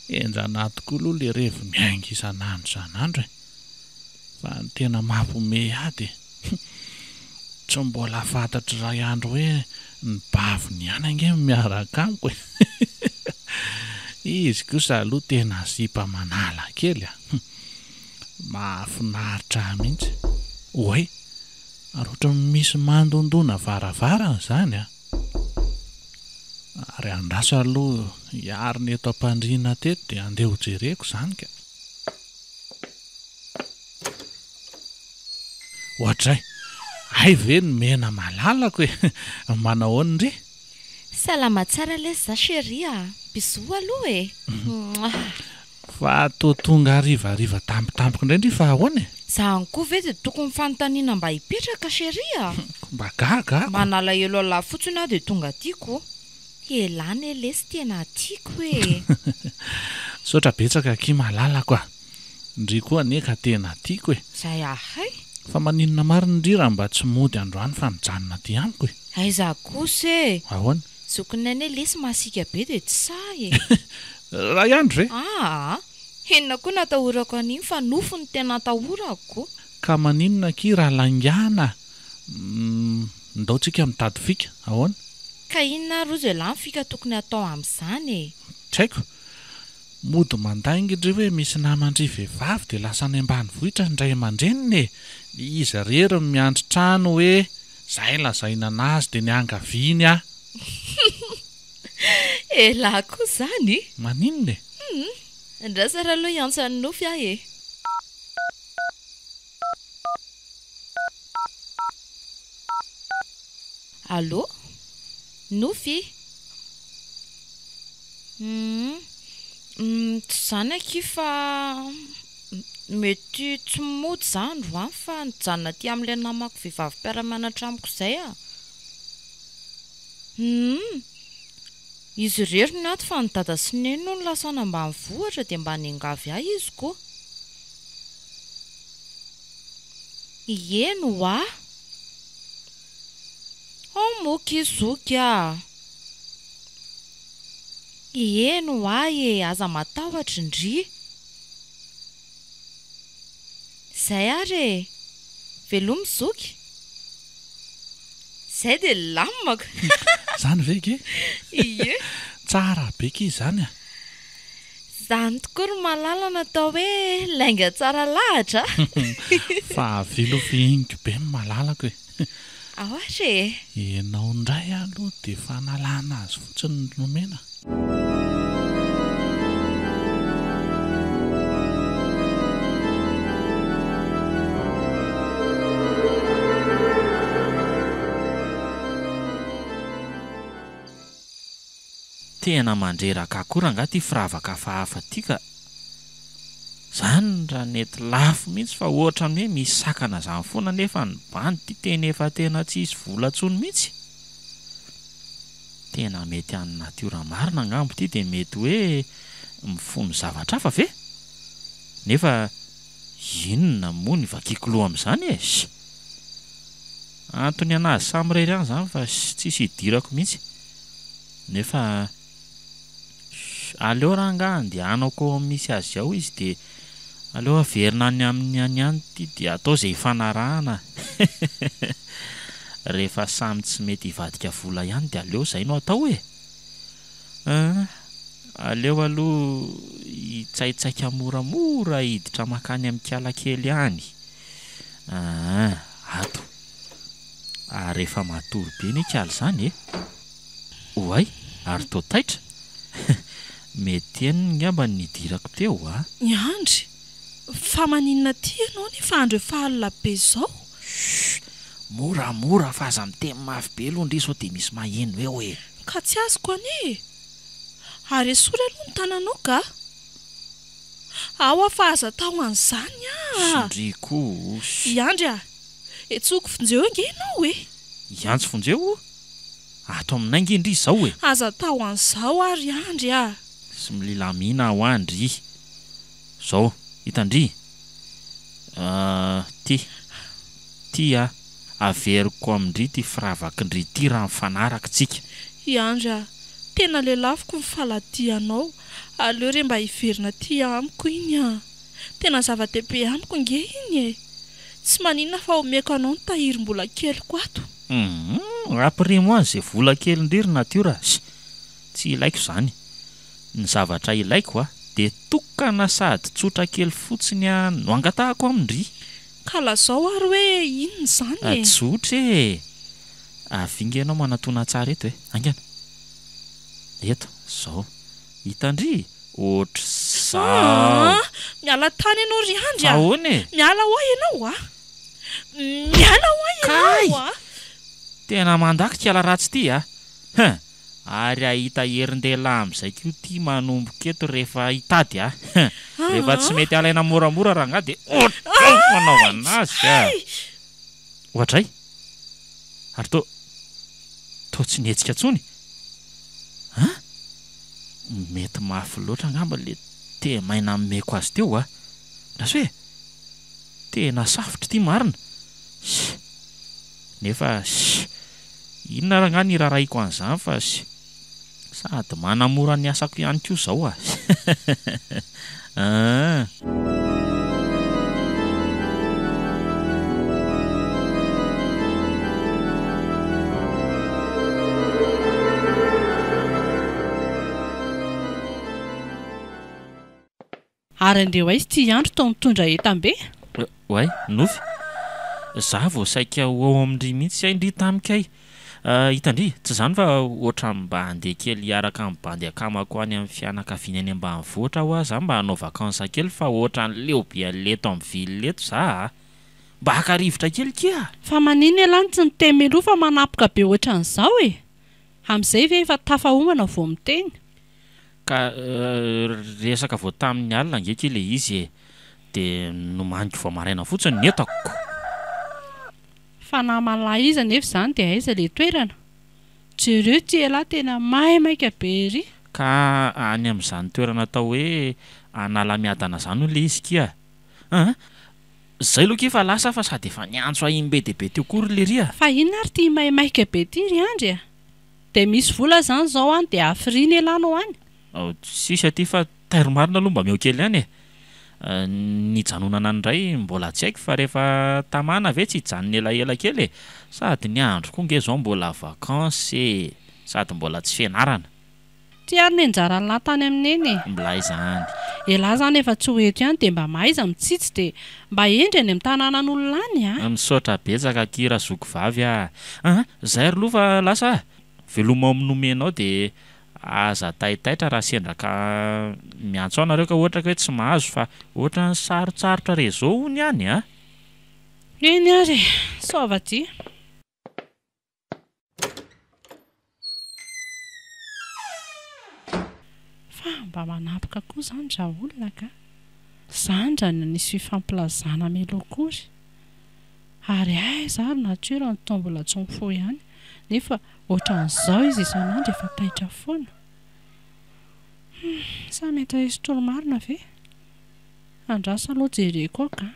Enjana tokoa aloha ilay revo miainga isan'andro isan'andro e. Fa ny tena mampome ady tsy mbola fantatry iray andro hoe ny baviny ihany ange miaraka amiko e. Izy kosa aloha tena zipa manala kely a. Mahafinaritra mihitsy. Oay, ary ohatra misy mandondona varavara izany a. Ry andraso aloha hiary ny eto am-pandriana teto dia andeha ho jereko izany ka. Ohatray, ay ve ny mena malalako e. Manao ahoana ry? Salama tsara lesy za chérie. Bisous aloha e. Fa toa tonga harivariva tampotampoka indray ndry fa ahoana e? Zany koa ve dia tokony fanontaniana mba hipetraka chérie. Mba gaga. Manala elo lahy fotsiny aho dia tonga tiako. Elana lesy tena tiako e. Sotra betsaka ki malalako a. Ndry koa neka tena tiako e. Zay ahay. Fa maninona marina ndry raha mba tsy mody androany fa mijanona ty amiko e. Aiza kosa e. Ahoana? Zokinay lesy masika be dia tsy sahy e. Raha ihany ve? Henona koa natahorako an'iny fa nofo ny tena atahorako. Ka maninona ki raha langana. Ndaotsika mitady fika. Ahoana? Ka inona ro izay lahy ny fika tokony atao amin'izany e. Tsy haiko. Mody mandainga indray hoe misy namandry vehivavy dia lasa any ambanivohitra indray aman-dreniny e. Izy rery miandry trano hoe zay lazaina anazy dia niangaviany a. Lahy koa zany. Maninona e? Andrasara aloha iantsany nofy ahy e. Allô? Nofy? Tsy zany aky fa mety tsy mody zany roany fa nijanona aty amin'ilay namako vehivavy mpiara-mianatra amiko izay a. Izy rery ny ato fa ny dada sy neny no nilasana ambanivohitra dia mba niangavy ahy izy koa. Eno a? Moky zoky a. Eno a e, aza matahotra indry. Zay ary e, velomy zoky. Zay dia lamako. Zany ve ke? Ie. Tsara be ki zany a. Zany tokoa ry malala natao hoe lainga tsara lahatra. Fa velofihiniko be ny malalako e. Ahoatra e? Enao indray aloha dia fanalana azy fotsiny nomena. Tena mandreraka akora nga ty firavaka fahafa ty ka. Zany raha nety lafo mihitsy fa ohatra ny hoe misy sakana zany foana nefa ny bandy ty tena efa tena tsisy vola tsony mihitsy. Tena mety amin'ny natiora marina ngambo ty dia mety hoe mifono zavatra hafa ve? Nefa inona moa ny vakiako loha amin'izany e? Antony anazy samy irery ihany zany fa tsisy hidirako mihitsy. Nefa aleo raha nga andehanako misy azy ao izy dia aleo averina any amin'ny any ty dia atao izay hifanarahana. Rehefa samy tsy mety hivadika vola ihany dia aleo izay no atao e. Aleo aloha hitsaitsaika moramora hiditra makany amin'ny kialakely ihany. Ato. Rehefa matory be ny kiala izany e. Oay, ary toa taitra. Mety eniny ngamba nidirako teo a. Niandry, fa maninona ty ianao nefa andro efa alina be izao? Moramora fa aza miteny mafy be aloha indray sao dia misy maheno eo e. Ka tsy azoko anie. Ary esory aloha ny tananao ka? Ao fa aza tao an'izany a. Sondriko. Iandry a, etsoko fonjeo nge ianao e. Iantsy fonjeo? Ato aminay nge indry izao e. Aza tao an'izao ary Andry a. Sy mililamina ho andry. Zao, hitandry. Ty a, averiko amindry ty firavakindry ty raha mifanaraka tsika. Iandry a, tena lelafiko ny faladianao. Aleo re mba hiverina ty amiko iny a. Tena zava-dehibe amiko nge iny e. Tsy maninona fa omeko anao ny tahirim-bola keliko ato. Rapiremo azy izay vola kely indry ry natiora. Tsy ilaiko izany. Ny zavatra ilaiko a dia tokana sady tsotra kely fotsiny a no angatahako amindry. Ka lazao ary hoe inona izany e? Tsotra e. Avinga ianao manatona tsara eto e. Angana. eto zao hitandry ohatra zao miala tany ianao ry andry ahoana e miala ho ahy ianao a miala ho ahy ianao a tena mandakika ala ratsy ty a ary ahita herin-dehilahy amin'izay koa ty manomboka eto rehefa hitady a rehefa tsy mety alaina moramora raha nga dia fanaovana azy a ohatray ary to tsy nihetsika ntsony mety mafy loatra angamba le maina ameko azy teo a rasy hoe tena safotra ty marina nefa inona raha nga ny raraiko an'izany fa sady manamora ny asako ihany koa zao a ary andeo aizy ty andro tao mitondra etam-be oay nofy za vao saika ao amindry mihitsy indry tamikay hitandry tsy zany fa ohatra mba handeha kely hiaraka amin'ny bandy akamako any amin'ny fianakaviana any ambanivohitra ho aza mba hanao vakansa kely fa ohatra ny leobe leto amin'ny vily leto za mba haka rivotra kely kia fa manino elany tsy nitemy aloha fa manapoka be ohatra n'izao e amin'izay ve efa tafahomana vao miteny ka resaka vao tamin'ny alina ngeky le izy e dia nomaniko vao maraina fotsiny netako fa namalahy izy nefa izany dia aiza le toerana jereo ty elahy tena maika be ry ka any amin'izany toerana atao hoe analamiadana zany le izy kia zay loka efa lasa fa sady efa niantso ahimbe dia be teo kory le ry a fa inona ary ty maika be ty ry andry a dia misy vola zany zao any dia afiriny elanao any sisy aty fa tairo marina aloha mba meo kely any e nijanonana ndray mbola tsy haiko fa rehefa tamana ve tsy hijanony elaela kely e sady ny andro koa nge zao mbola vakansy sady mbola tsy fianarana ty ary ny anjarany lahy tany amin'eny e mbola izany elahy zany efa tsy hoeto ihany dia mba maiza mitsitsy dia mba endry any amin'ny tanànan'olona any a misaotra betsaka kira zoko vavy a zay ary loha fa lasa veloma aminomenao dia aza taitaitra raha sendraka miantso anareo ka ohatra ka hoe tsy mahazo fa ohatra ny sarotsarotra re zao hony any a eny ary saova ty fa mba manapoka koa zany dra olona ka zany dra nisy fifampilazana meloakory ary aiza ary natiora ny tao mbola tsy mifo ihany nefa ohatran'izao izy isan'andro efa taitra foana sa mety ahesotro marina ve andrasa aloha jereko ao ka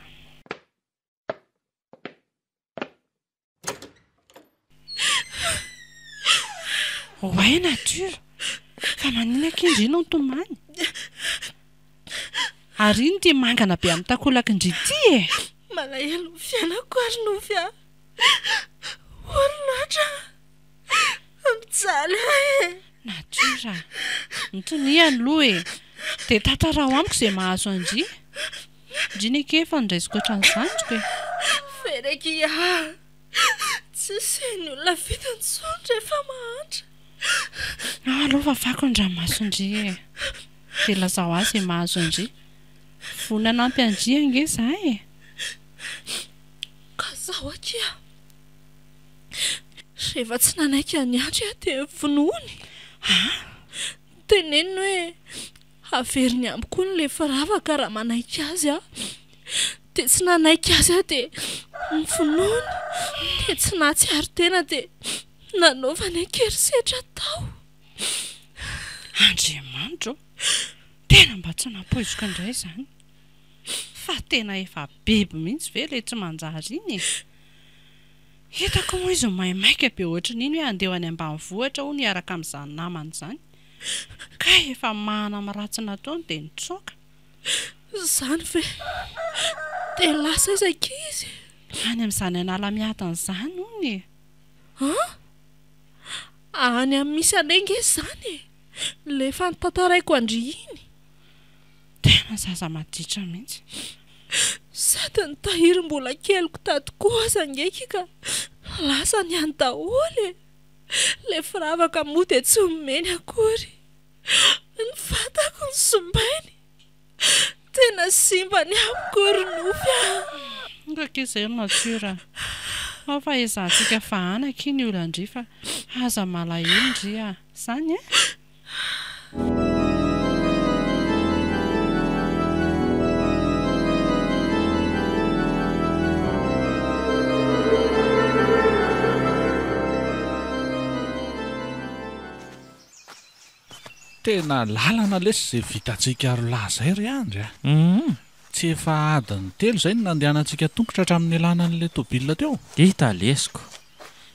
oay natiora fa maninaka indrina ntomany ary iny ty mangana be amin'ny takolaka indrity e malahelo fianako ary nofy olonatra mijaly e natiora nitoniany loha e dia tantarao amiko izay mahazo andry indrina kefa ndraisiko ohatran'izandriko e fereka tsy seny olona vitantsony rehefa mahantra aloha fa fako ndramaso indry e dia lazao azy e mahazo andry vonana ampy andry ange za e ka zaho akia rehefa tsy nanaiky any andry a dia vonoany teneniny hoe haveriny amby koa ny le firavaka raha manaiky azy a dia tsy nanaiky azy a dia mivonoany dia tsy nahatsiaro tena dia nanaovany ankerisetra tao andriamanitro tena mba tsy napoiziko indray zany fa tena efa biby mihitsy ve le tsy manjary iny e hitako moa izy maimaika be ohatran'iny hoe andeho any ambanivohitra ho niaraka amin'izany namany izany ka efa mahana amin'ny ratsy nataony dia nitsoaka zany ve dia lasa izaka izy any amin'izany analamiadan'izany hony any amin'ny misy anenge izany e lefa nytantaraiko andry iny tena zaza maditra mihitsy sady nitahiry mbola keliko tadokoa aza ngeky ka lasa ny any daholy le firavaka moa dia tsy omeny akory Ny vatako ny sombainy. Tena simba ny amkorynofy. Ngakizay natiora. Fa ezantsika fahanaka iny olandry fa aza malahelo ndry zany tena lalana lesy zay vitantsika rolazay ry andry tsy efa adiny telo zay ny nandehanantsika tongotra hatramin'ny alanan'ilay tobila teo. Hita lesiko.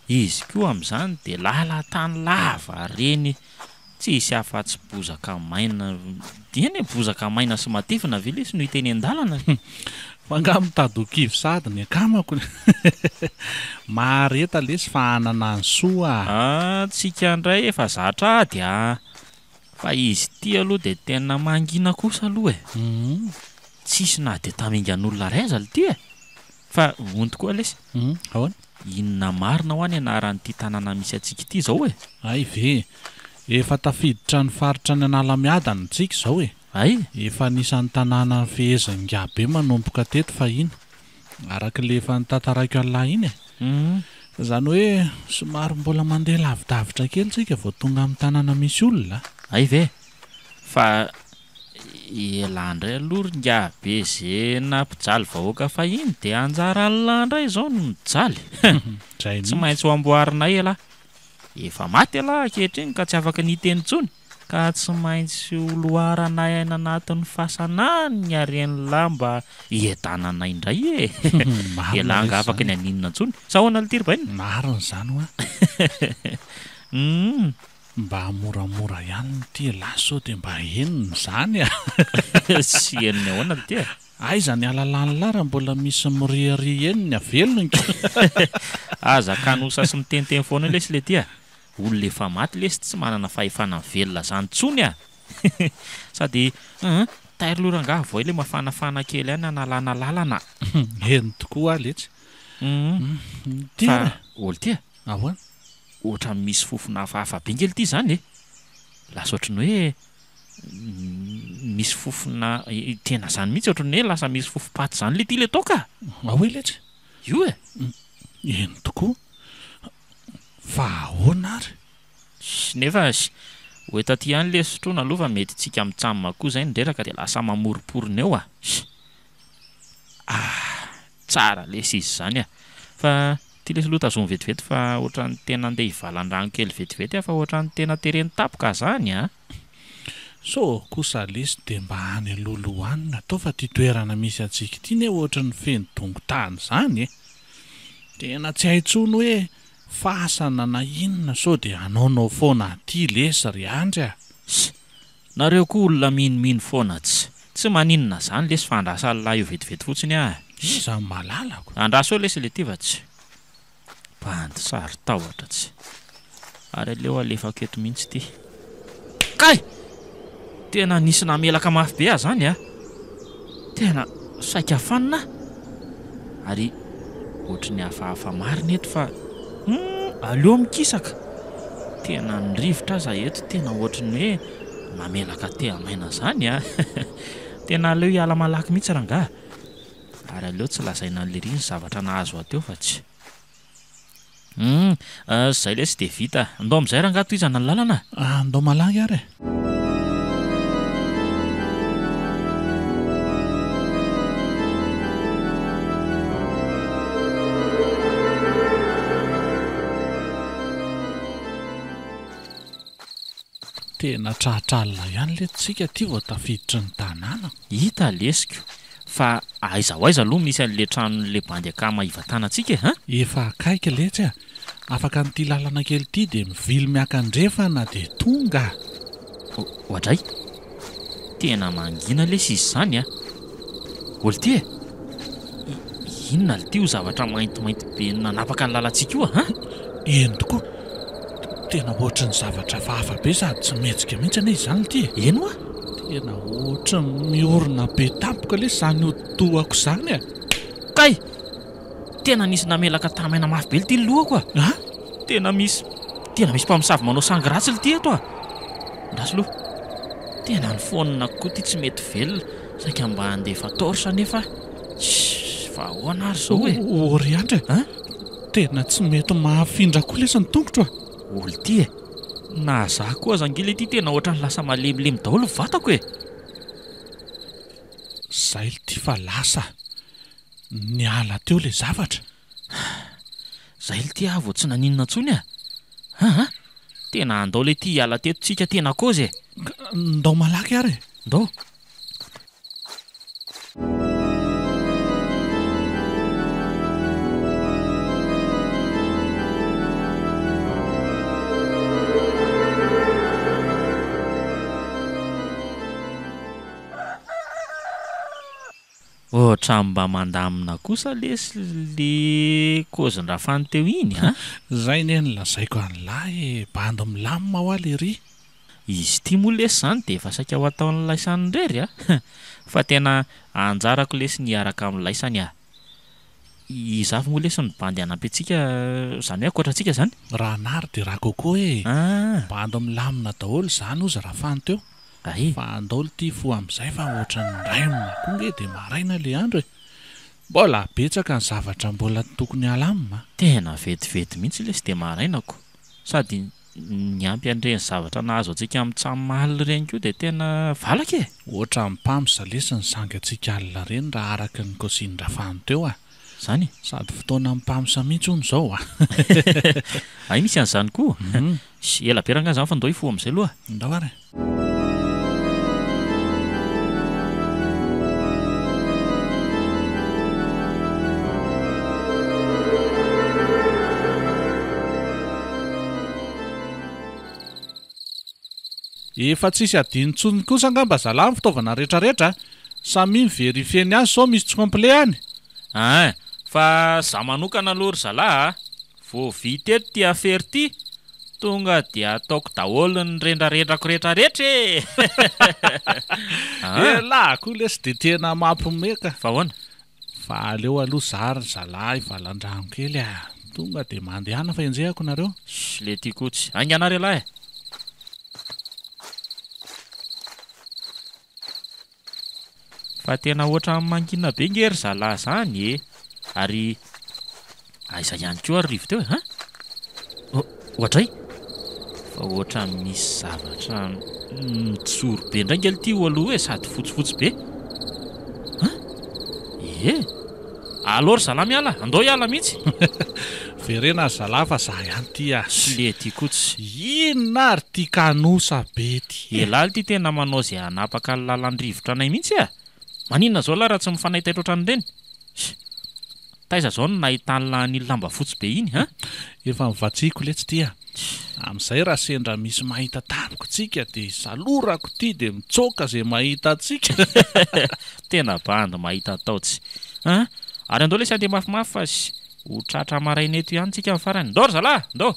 Izy koa amin'izany dia lala-tany lava reny tsy hisy afa-tsy bozaka maina. Diany bozaka maina sy matevina ve lesy no hita eny an-dalana. Fa nga mitady-kivy sady ny akamako. Mareta lesy fa anana ny soa. Tsika ndray efa zatra ady fa izy ty aloha dia tena mangina kosa aloha tsisy na dia tamingan'olona raiza ty fa onto koa lesy. Ahoana? Inona marina ho any anaran'ity tanàna misy atsika ity zao Ay ve, efa tafiditra ny faritra ny Analamiadana tsika zao Ay, efa nisan'ny tanàna fehezangabe manomboka teto fa iny. Araka le efa nitantarako an'lahy iny zany hoe somary mbola mandeha lavidavitra kely tsika vao tonga amin'ny tanàna misy olona. Ay ve, fa elandray aloha ngabe zay nampijaly vahoaka fa iny dia anjaran'lahy ndray zao no mijaly. Tsy maintsy ho amboarina ela. Efa maty elahy ankehitriny ka tsy afaka niteny intsony ka tsy maintsy oloarana aina anatin'ny fahasanany arian'ny lamba ihedanana indray elanga afaka ny aninona intsony. Sahoana litirba iny? Marina zany hoa. Mba moramora ihany ty laso dia mba henony zany sy henony ahoana ty aiza ny alalany lara mbola misy miriary henony avelony. Aza kanosa sy mitenteny foana lesy le ty olona efa maty lesy tsy manana fahefana velona zany tsony sady tairo loranga vao ile mafanafana kely ihany analana lalana. Heny tokoa letsy. Fa olo ty ahoana? Ohatra misy fofona hafahafa be ngely ty zany lasa ohatrany hoe misy fofona tena zany mihitsy ohatrany hoe lasa misy fofopaty zany le ty le toka. Ahoe letsy? Io Eny tokoa. Fa ahoana ary? Nefa hoe taty ihany le sotrona aloha fa mety tsika mitsamma koa zay ndraraka dia lasa mamoriporina eo tsara lesy izy zany fa ty lesy loha tazony vetivety fa ohatrany tena andeha hivalan-drano kely vetivety fa ohatrany tena tereny tapoka zany so kosa lesy dia mba any alolohanina atao fa ty toerana misy atsika ity ne ohatrany feno dongo-tany zany tena tsy haintsony hoe fasana na inona so dia anaonao foana aty lesy ry andry nareo koa olona minomino foana tsy maninona zany lesy fa andrasa lahy io vetivety fotsiny iza malalako andrasa eo lesy le ty va tsy bandy sary tahotra tsy ary aleo alefako eto mihitsy ty kay tena nisy namelaka mafy be zany tena saika fanina ary ohatrany hafahafa marina eto fa aleo mikisaka tena nirivotra aza eto tena ohatrany hoe mamelaka te amaina zany tena aleo hiala malaky mihitsy ranga ary aleo tsy lazaina an'le riny zavatra nahazo ateo fa tsy zay lesy dia vita andao amin'izay ranga toy izana ny lalana andao malagy ary tena trahatralina ihany le tsika ty vao tafiditra ny tanàna hita lesiko fa aiza ho aiza aloha misy an'le tranon'le bandy akama ivatanantsika efa akaika letsy afaka n'ity lalana kely ity dia mivily miakandrefana dia tonga ohatray tena mangina lesy izy zany olo ty inona le ty ho zavatra maintimainty be nanapaka ny lalantsika io eny tokoa tena ohatrany zavatra fahafa be sady tsy metsika mihitsy ana izy zany ty eno tena ohatrany miorina be tampoka lesy zany otoako zany kay tena nisy namelaka tamaina mafy be le ty lohako tena misy mpamosavy manao sangratsy le ty eto ndraso loha tena ny fonina koa ty tsy mety velona saika mba handefa torsa nefa fa ahoana ary zao e Oriandra tena tsy mety mahafindra koa lesy ny tongotra olo ty e na za koa zangila ity tena ohatrany lasa malemilemy daholo vatako e zay ty fa lasa niala teo le zavatra zay le ty avo tsy naninona ntsony a tena andao le ty hiala tetotsika tena kozy e ndao malaky ary ndao ohatra mba mandamina kosa lesy le kozin-drafany teo iny zay ne nylazaiko an'lahy bandy milamina ho aly ery izy ty moa lesy zany de efa saika ho ataon'ny laisany rery fa tena anjarako lesy niaraka amin'ny laisany izafy moa lesy ny bandy anampy antsika zany hoe akoatrantsika zany raha nary de raha kokoa e bandy milamina daholo zany ozy rafany teo fa andaolo ty fo amin'izay fa ohatran'ny raimina koa nge de maraina le andro e mbola betsaka ny zavatra mbola tokony alamina tena vetivety mihitsy lesy de marainako sady niampy an'ireny zavatra nahazo antsika amin'ny tsanomaly reny koa de tena valaka e ohatra mpamsa lesy ny sangatsika alina reny raha araka ny kosindrafany teo zany sady fotoana mpamsa mihitsy ono zao ay misy an'izany koa ela beranga zany fa ndao ifo amin'izay aloha ndao ary efa tsisy adinontsony kosa angamba zalahy ny fitaovana rehetrarehetra samy miverifieny azy sao misy tsy komple any fa za manokana aloha ry zalahy vao vita eto ty afery ty tonga dia ataoko daholo ny rendrarendrako rehetrarehetra lahy koa lesy de tena mampimeka fa ahoana fa aleo aloha zary zalahy valan-drano kely tonga de mandehana fa enjehako nareo le ty kotsy anganareo lahy fa tena ohatra mangina be ngery zalahy zany ary aiza ihany koa ary rivo teo ohatray fa ohatra misy zavatra mitsoro be ndraingely ty aloha sady fotsifotsy be alôry zalahy miala andao hiala mihitsy verena zalahy fa za ihany ty le ty kotsy inona ary ty kanosa be ty elaly ty tena manao zay anapaka ny lalandrivotra anay mihitsy maninona zao lahy raha tsy mifanahitaitra ohatrany reny taiza zao no nahitan'lany lamba fotsy be iny efa mivatsiko letsy ty amin'izay raha sendra misy mahita tamiko tsika de salorako ty de mitsoka zay mahita atsika tena bandy mahita taotsy ary andao lesy andeha mafimafy fa sy ho tratra maraina eto ihany tsika amin'ny farany ndao ry zalahy ndao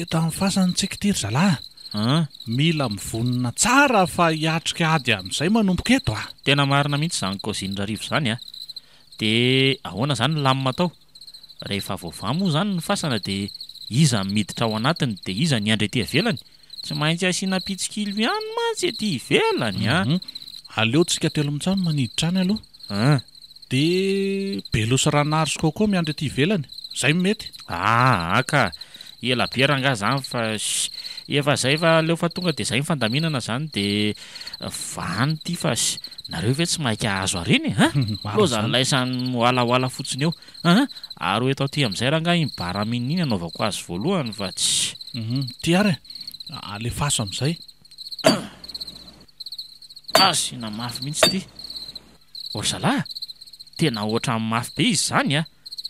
eto amin'ny fasany tsika ty ry zalahy mila mivonina tsara fa hiatrika ady amin'izay manomboka eto tena marina mihitsy zany kozindra rivo zany de ahoana zany ny lamina tao rehefa vaovao moa zany ny fasana de iza miditra ao anatiny de iza ny andry ety ivelany tsy maintsy asiana pitsikilo ihany mantsy ety ivelany aleo tsika telo mitsano maniditra any aloha de belosy ranary sy kokoa miandry ety ivelany zay mety aka ela beranga zany fa efa zay fa leo fa tonga de zay mifandaminana zany de vany ty fa nareo ve tsy maika azo areny loza nlaisany moalahoala fotsiny eo ary eto aty amin'izay raha nga imbaraminina iny anaovako azy voalohany fa tsy ty ary alefaso amin'izay asina mafy mihitsy ty ory zalahy tena ohatrany mafy be izy zany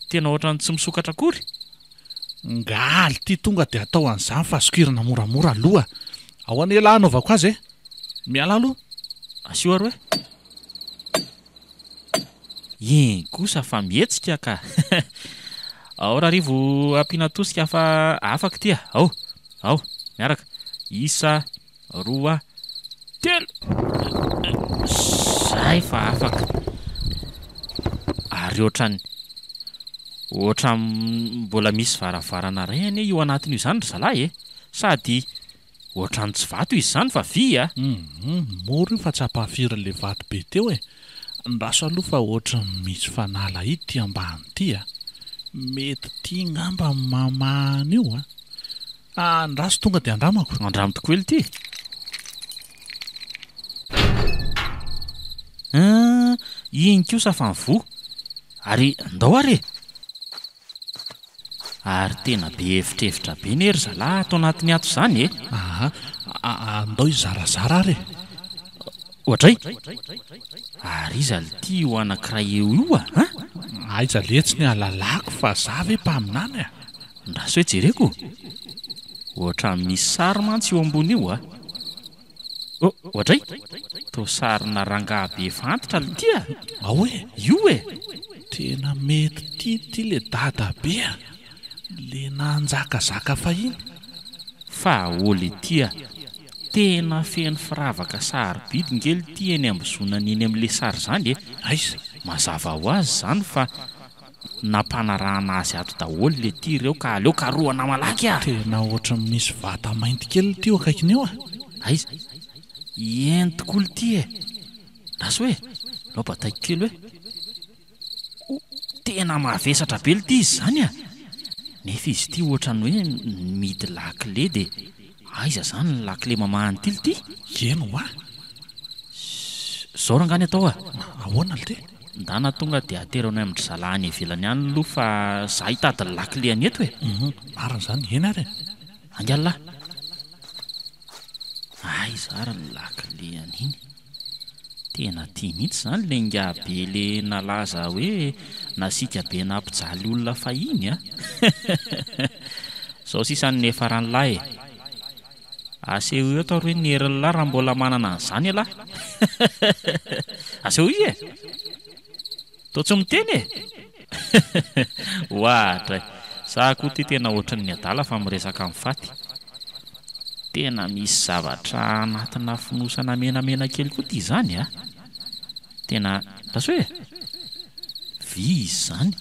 tena ohatrany tsy misokatra akory ngaly ty tonga de atao an'izany fa sokirina moramora aloha ao anela anaovako azy miala aloha asio ary hoe kosa fa mihetsika ka ao raha rivo ampiana tosika fa afaka ty ao miaraka isa roa telo zay fa afaka ary ohatra mbola misy varavarana ray anie io anatin'io zany ry zalahy sady ohatrany tsy vato izy zany fa vy a mora io fa tsy ampahafiry le vato be teo ndraso aloha fa ohatry misy fanala ity ambany ity mety tia ngamba mamana io ndraso tonga dia andramako tokoa ely ity iny kosa fa mivo ary ndao ary tena be efitrefitra be nery zalahy atao anatin'ny ato zany andao izarazara ary ohatray ary izy ali ty ho anankiray eo io aiza letsy ny alalako fa za ve mpaminany ndraso hoe jereko ohatra misy sary mantsy eo ambony io ohatray to sarina rangahy be fantitra le ty hoe io tena mety ty le dada be le nanjakazaka fahiny fa oly ty tena feno firavaka sarobidy ngely ty eny ambozonany eny amin'le sary zany aiza mazava ho azy zany fa nampanarahana azy ato daholo le ty ireo ka aleo karohana malaky tena ohatra misy vata mainty kely ty akaikiny eo aiza eny tokoa le ty raso hoe lao bataiko kely hoe tena mavesatra be le ty izy zany nefa izy ty ohatrany hoe midy lakle de aiza zany ny lakle mamahany ty le ty eno zao rangany atao ahoana le ty ndana tonga dia aterana amin'ny zalahany ivelany ihany aloha fa za hitady ny lakle any eto marina zany eny ary angalala aiza ary ny lakle an'iny tena tia mihitsy zany le ngabe le nalaza hoe nasika be nampijaly olona fahiny zao sisany nefa ranylahy aseho eo atao hoe nerin'ny lahy raha mbola manana an'izany alahy aseho izy to tsy miteny ohatra za koa ty tena ohatran'ny ny adala fa miresaka amin'ny faty tena misy zavatra anatina finosana menamena kely koa ty zany tena raso hoe vy izy zany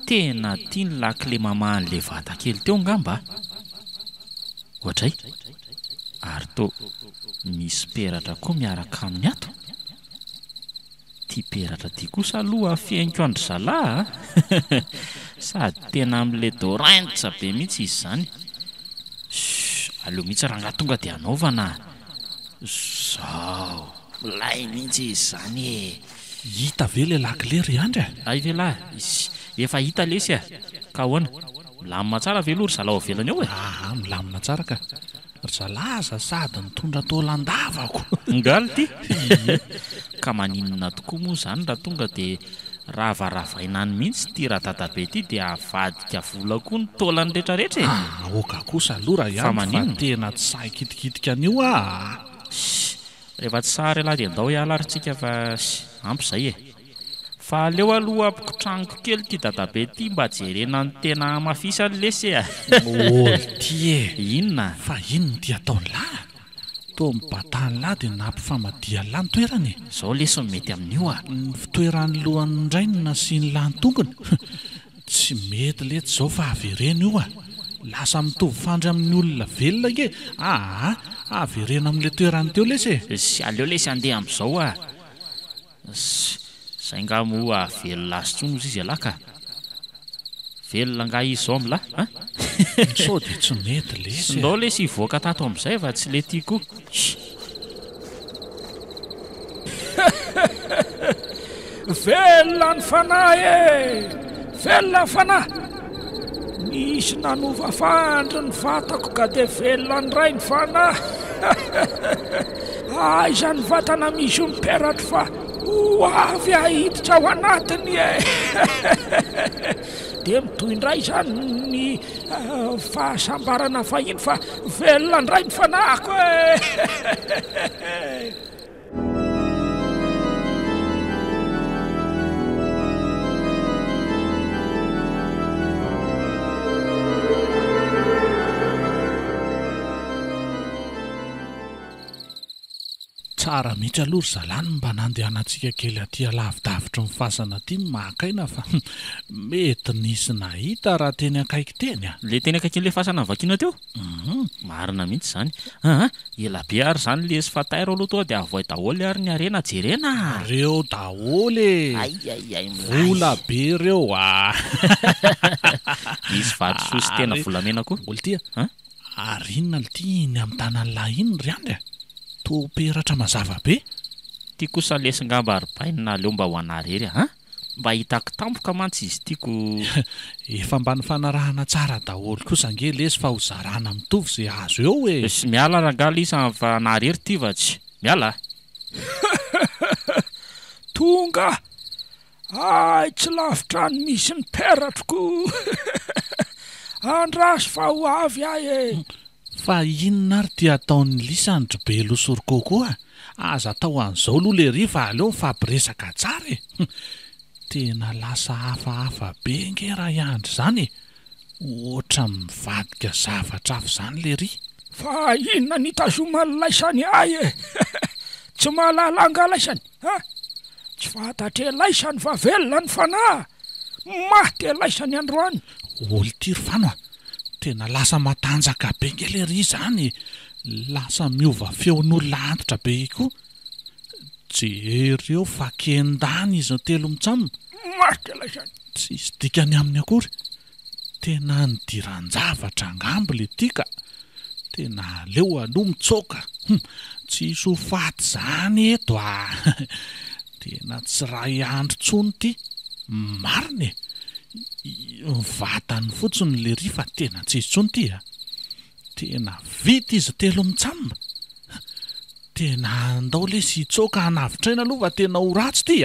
tena tia ny lakle mamahan'le vata kely teo ngamba ohatray ary to misy peratra koa miaraka amin'ny ato ty peratra ty kosa aloha fiainko andry zalahy sady tena amin'le dorantsa be mihitsy izy zany aleo mihitsy raha nga tonga dia anaovana zao lay mihitsy izy zany hita ve le lakle ry andry ay velahy efa hita lesy ka hoana milamina tsara ve aloha ry zalahy avelany eo milamina tsara ka ry zalaza sady nitondra tolandavako ngaly ty ka maninona tokoa moa zany raha tonga dia ravaravainany mihitsy ty raha dadabe ty dia avadika vola koa ny tolany rehetrarehetra oka kosa aloha raha ihany fa tena tsy sahy kitikitika an'io rehefa tsy sary alahy dia andao hiala arytsika fa ampy izay fa aleo aloha ampikotrangoko kely ty dadabe ty mba jerena ny tena mafisany lesy ôly ty inona fa inony ty ataony lahy to mibatany lahy dia nampifamadia lahy ny toerany zao lesy mety amin'io ny fitoeran'ny lohan'ny ndrainina sy ny lany tongony tsy mety letsy zao fa averena io lasa mitovy fandry amin'ny olona velona ke averena amin'le toerany teo lesy sy aleo lesy andeha amin'izao zay nga mo velona azy tsony izy alaka velona nga izy zao amla sao dia tsy mety lesy ndao lesy hivoaka tato amin'izay fa tsy le tiako velona ny fanahy velona fanahy misy nanova fandry ny vatako ka dia velona ny ray ny fanahy aiza ny vatana misy miperatra fa ho avy ahiditra ao anatiny dia mitoy indray zany ny fahasambarana fahiny fa velona ny ray ny fanahiko tsara mihitsy aloha ry zalany mba nandehanantsika kely aty alavidavitra ny fasana aty makaina fa mety nisy nahita raha teny akaiky teny a. Le teny akaiky le fasana vakina teo? Marina mihitsy zany. Ela be ary zany le sy fatairo aloha toa dia avoay daholo ary ny arena jerena. Reo daholo vola be reo Misy vatry sosy tena volamena koa. Olo tia arinona ity ny amin'ny tanan'lahy iny ry andry to peratra mazava be. Ty kosa lesingamba aribaina leo mba ho anarery mba hitako tampoka mantsy izy tiako. Efa mba ny fanarahana tsara daholo kosa ange lesy fa ho zarana mitovy zay azo eo e. Sy miala rangala isa fa narery ty vatsy. Miala. Tonga. Ay tsy lavitra ny misy ny peratroko. Andraso fa ho avy ahy Fa inona ary ty ataon'ny lisandro be losoroko koa? Aza atao an'izao aloha le ry fa aleo mifampiresaka tsara e. Tena lasa hafahafa be nge raha iandry zany. Oatra mivadika zavatra hafa zany le ry. Fa inona nitazomany laisany ahy e. Tsy mahalala angalaisany tsy fantatra laisany fa velona ny fanahy. Maty laisany androany. Olo ty ry fano tena lasa matanjaka be nge le ry zany. Lasa miova feon'olona antitra be koa. Jereo fa kendany izy telo mitsamo. Maty laisany. Tsisy dikany aminy akory. Tena nidiran-javatra angambo le tika. Tena leo aloha mitsoka. Tsisy ho faty zany eto Tena tsy ray andro tsony ty. Mariny vatany fotsiny le ry fa tena tsisy tsony ty Tena vita izy telo mitsamo. Tena andao le sy tsoka hanavitraina aloha fa tena ho ratsy ty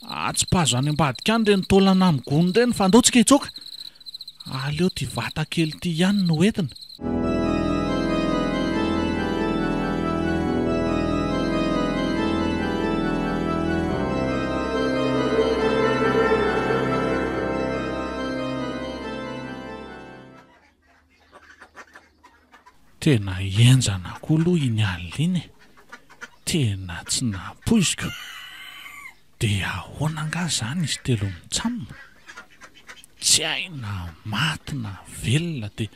Atsipazo any ambadika any reny taolana amin'ny gony reny fa andao tsika hitsoka. Aleo ty vata kely ty ihany no entina. Tena enjana koa aloha iny alina iny. Tena tsy napoiziko. Dia ahoana nga zany izy telo mitsamo? Tsy aina maty na velona dia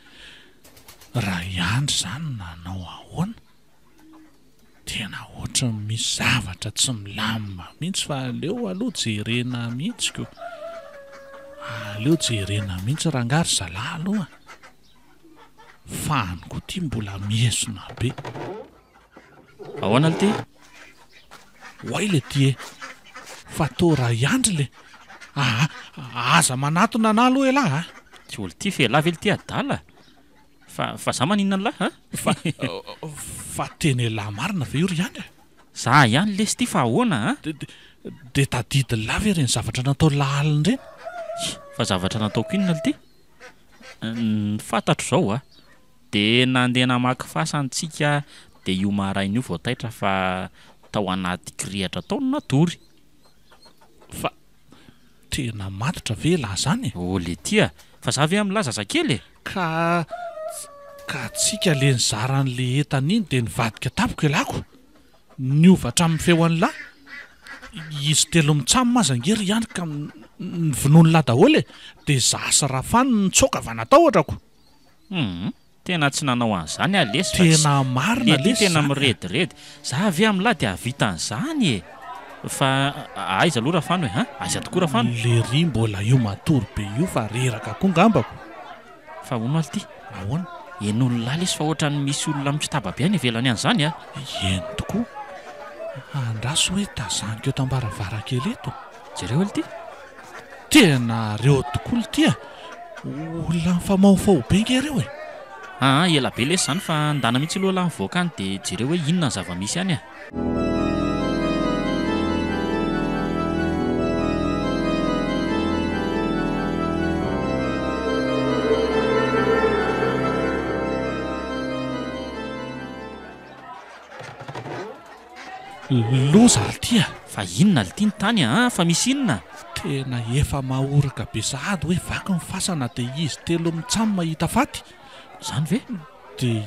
raha iandry zany nanao ahoana? Tena ohatry misy zavatra tsy milamina mihitsy fa aleo aloha jerena mihitsiko. Aleo jerena mihitsy rangary zalahy aloha. Faniko ty mbola miesona be. Ahoana ty? Hoay le ty fa to raha iandry le. Aza manatona ana aloha elahy Tsy olo ty felahy vely ty adala. Fa za maninona ny lahy fa teny elahy marina ve io ry andry? Za ihany lesy ty fa ahoana De tadidiny lahy ve reny zavatra natao laliny reny? Fa zavatra nataoko inona ty? Fantatro zao de nandeha namaky fasantsika de io maraina io vao taitra fa tao anaty kirihatra tao no natory. Fa tena matotra ve lahy zany? Le ty fa za ve am'laza zazakely Ka tsika le nizaran'le entana iny de nivadika tapoko elako. Niovatra amin'ny feon'ny lahy. Izy telo mitsamo mazangery ihany ka nivonony lahy daholo de zasy rafany nitsoka va natahotrako. Tena tsy nanao an'izany lesy. Tena marina lesy. Tena mirediredy. Za ve am'lahy de avita an'izany fa aiza aloha rafano aiza tokoa rafano. Le ry mbola io matory be io fa reraka koa ngambako. Fa hono ty? Ahoana? En'olona lahy lesy fa ohatrany misy olona mitsitaba be any ivelany an'izany Eny tokoa. Andraso hoe tazaniko eto ambaravarakely eto. Jereo ty? Tena reo tokoa ty olona mifamaofao be nge reo ela be lesy zany fa ndana mihitsy aloha lahy mivoaka any de jereo hoe inona ny zava-misy any loza ty fa inona le tiany tany fa misy inona? Tena efa mahoraka be sahady hoe vaky ny fasana de izy telo mitsamo mahita faty. Zany ve? dia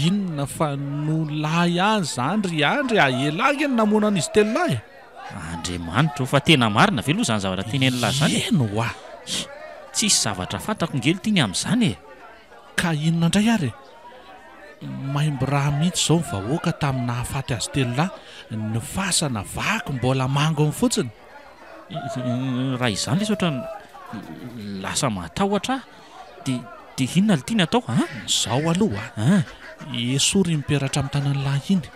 inona fa no lahy ihany zany andry aelagy ny namona an'izy telo lahy Andriamanitra fa tena marina ve aloha zany zavatra teneny lahy zany eno a tsisy zavatra fantako ngely tiany amin'izany e ka inona indray ary maimbo raha mihitsy izao ny vahoaka tamina hahafaty azy telo lahy ny fasana vaky mbola mango amin'ny fotsiny raha izany le sotra lasa matahotra dia inona le tiany atao izao aloha esory miperatra amin'ny tanany lahy iny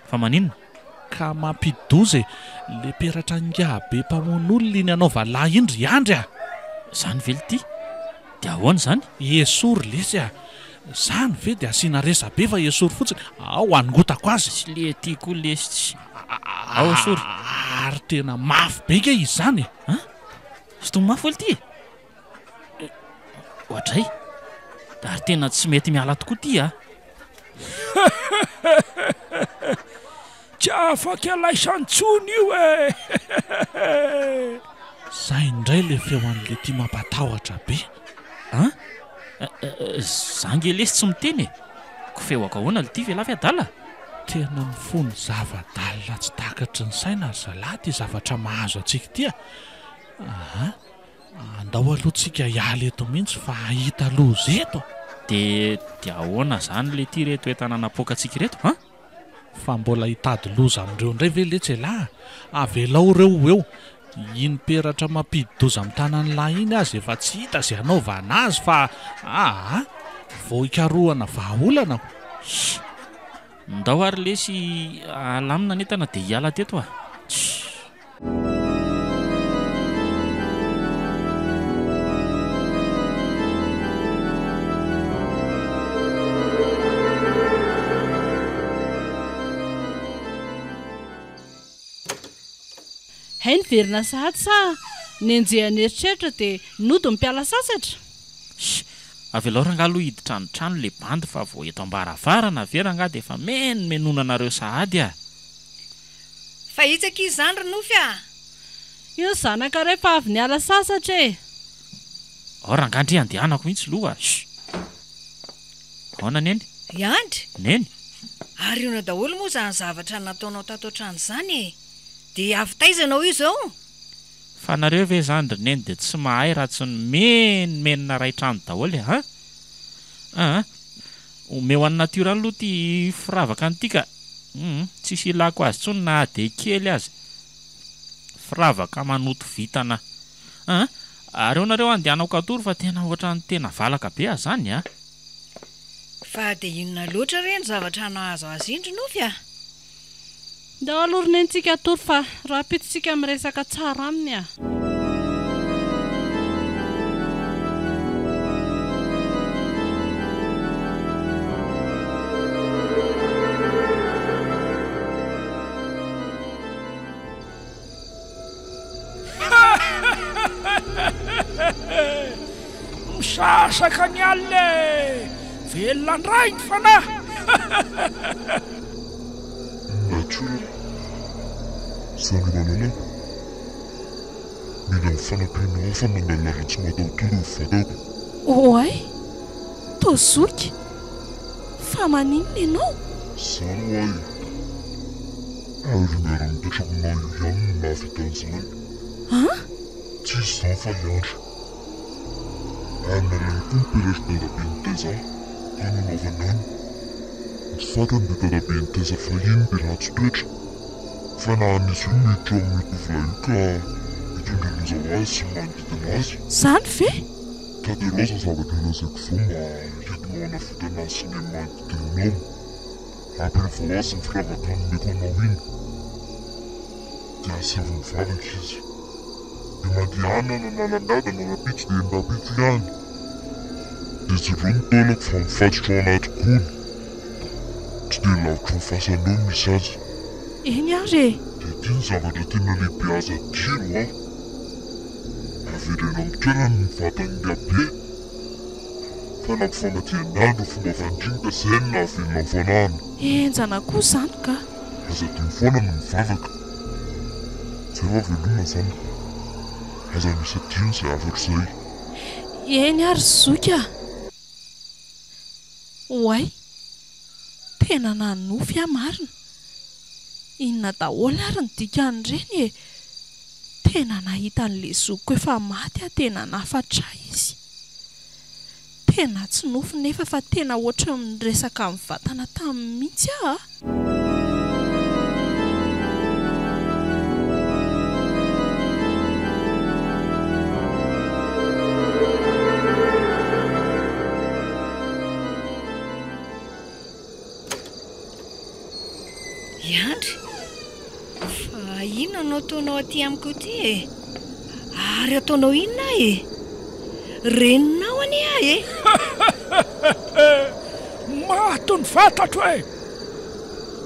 fa maninona ka mampidoza le peratra ngabe mpamon'olona iny anaova lahy iny ry andry zany vely ty dia ahoana zany esory lesy zany ve dia asiana resa be fa esory fotsiny ao anongotako azy sy le tiako lesy ao esory ary tena mafy be ke izy zany sy tony mafy vely ty ohatray ary tena tsy mety miala tokoa ty tsy afaka alaisantsony io zay indray le feo an'le ty mampatahotra be zange lesy tsy miteny ko feoaka ahoana le ty velafy adala tena ny fony zava-dalina tsy takatry ny saina ry zalahy ty zavatra mahazo antsika tya andao alohantsika hialy eto mihitsy fa hahita loza eto dia ahoana zany le ty reto entananapoaka antsika reto fa mbola hitady loza amin'ireo indray ve letsy elahy avelao reo eo iny peratra mampididoza amin'ny tanany lahy iny azy efa tsy hita zay anaovana azy fa vao hikarohana vahaolana ndao ary lesy alamina netana dia hiala teto hay niverina sahady sa nenjehany eritreritra dia nody mpiala sasatra avelao rangalo hiditranotrano le bandy fa vao eto ambaravarana veranga dia efa menonanareo sahady fa hitsaka izy zany ranofy io zanaka rehefa avy niala sasatra ao rangandry andehanako mihitsy loha aona neny iandry neny ary iona daholo moa zany zavatra nataonao tato an-trano zany dia avy taizanao io zao fa nareo ve zany ry neny dia tsy mahay raha tsy ny menina ray trano daholo omeo any natiora any aloha ty firavaka anytika tsisy ilako azy tsony na de kely azy firavaka manoto vitana ary eo nareo andehanako atory fa tena ohatra ny tena valaka be zany fa dia inona loatra reny zavatra nahazo azy indry nofy ndao alorina entsika atory fa raha pititsika miresaka tsara aminy misasaka ny alle velona ndray ny fanahy Sani manana mila mifanampiana hafa mangalary tsy matao toro ny fataoko oay tozoky fa maninona ianao zany hoay ary miara-mipetrako maio ihany no mahavitan'izany tsisy zany fa liandra anareny koa mipetratra dadabe ny teza ka nanaovana any ny fatany dia dadabe ny teza fa iny dia ratsy toetra fa na nisy io miditra amin'ny tovolahy io ka hitondra loza ho azy sy manodidina azy zany ve taderoza zavatra lazaiko zao mba hitinao anafotana azy sy ny manodidinanao ampirivao azy ny firavaka nomeko anao iny dia asiaviny vavaka izy dia mandehanana nalandadana rapitsy dia nrapitsy ihany dia tsy ro ny taolako fa mifatotra ao anaty gony tsy dia lavitra ny fahasanao misy azy eny ary dia ty ny zavatra tena lehibe aza tiro averena mitoerana ny vatany lehibe fa nampifamatianandro fomba vandringa zay no nahavelona mifanahana enjana koa zany ka aza dimy foana no mivavaka zay fa velona zany aza misy adino izay afatra zay eny ary zoka oay tena nanofy marina. Inona daholo ary ny dikan'ireny e. Tena nahita an'le zokiko efa maty tena nafatra izy. Tena tsy nofy nefa fa tena ohatry ny resaka amin'ny vatana tamin'ny mihitsy aho. Iandry, fa inona no ataonao aty amiko ity e? Ary ataonao inona e? Reninao ani ahy e? Mato ny fantatro e.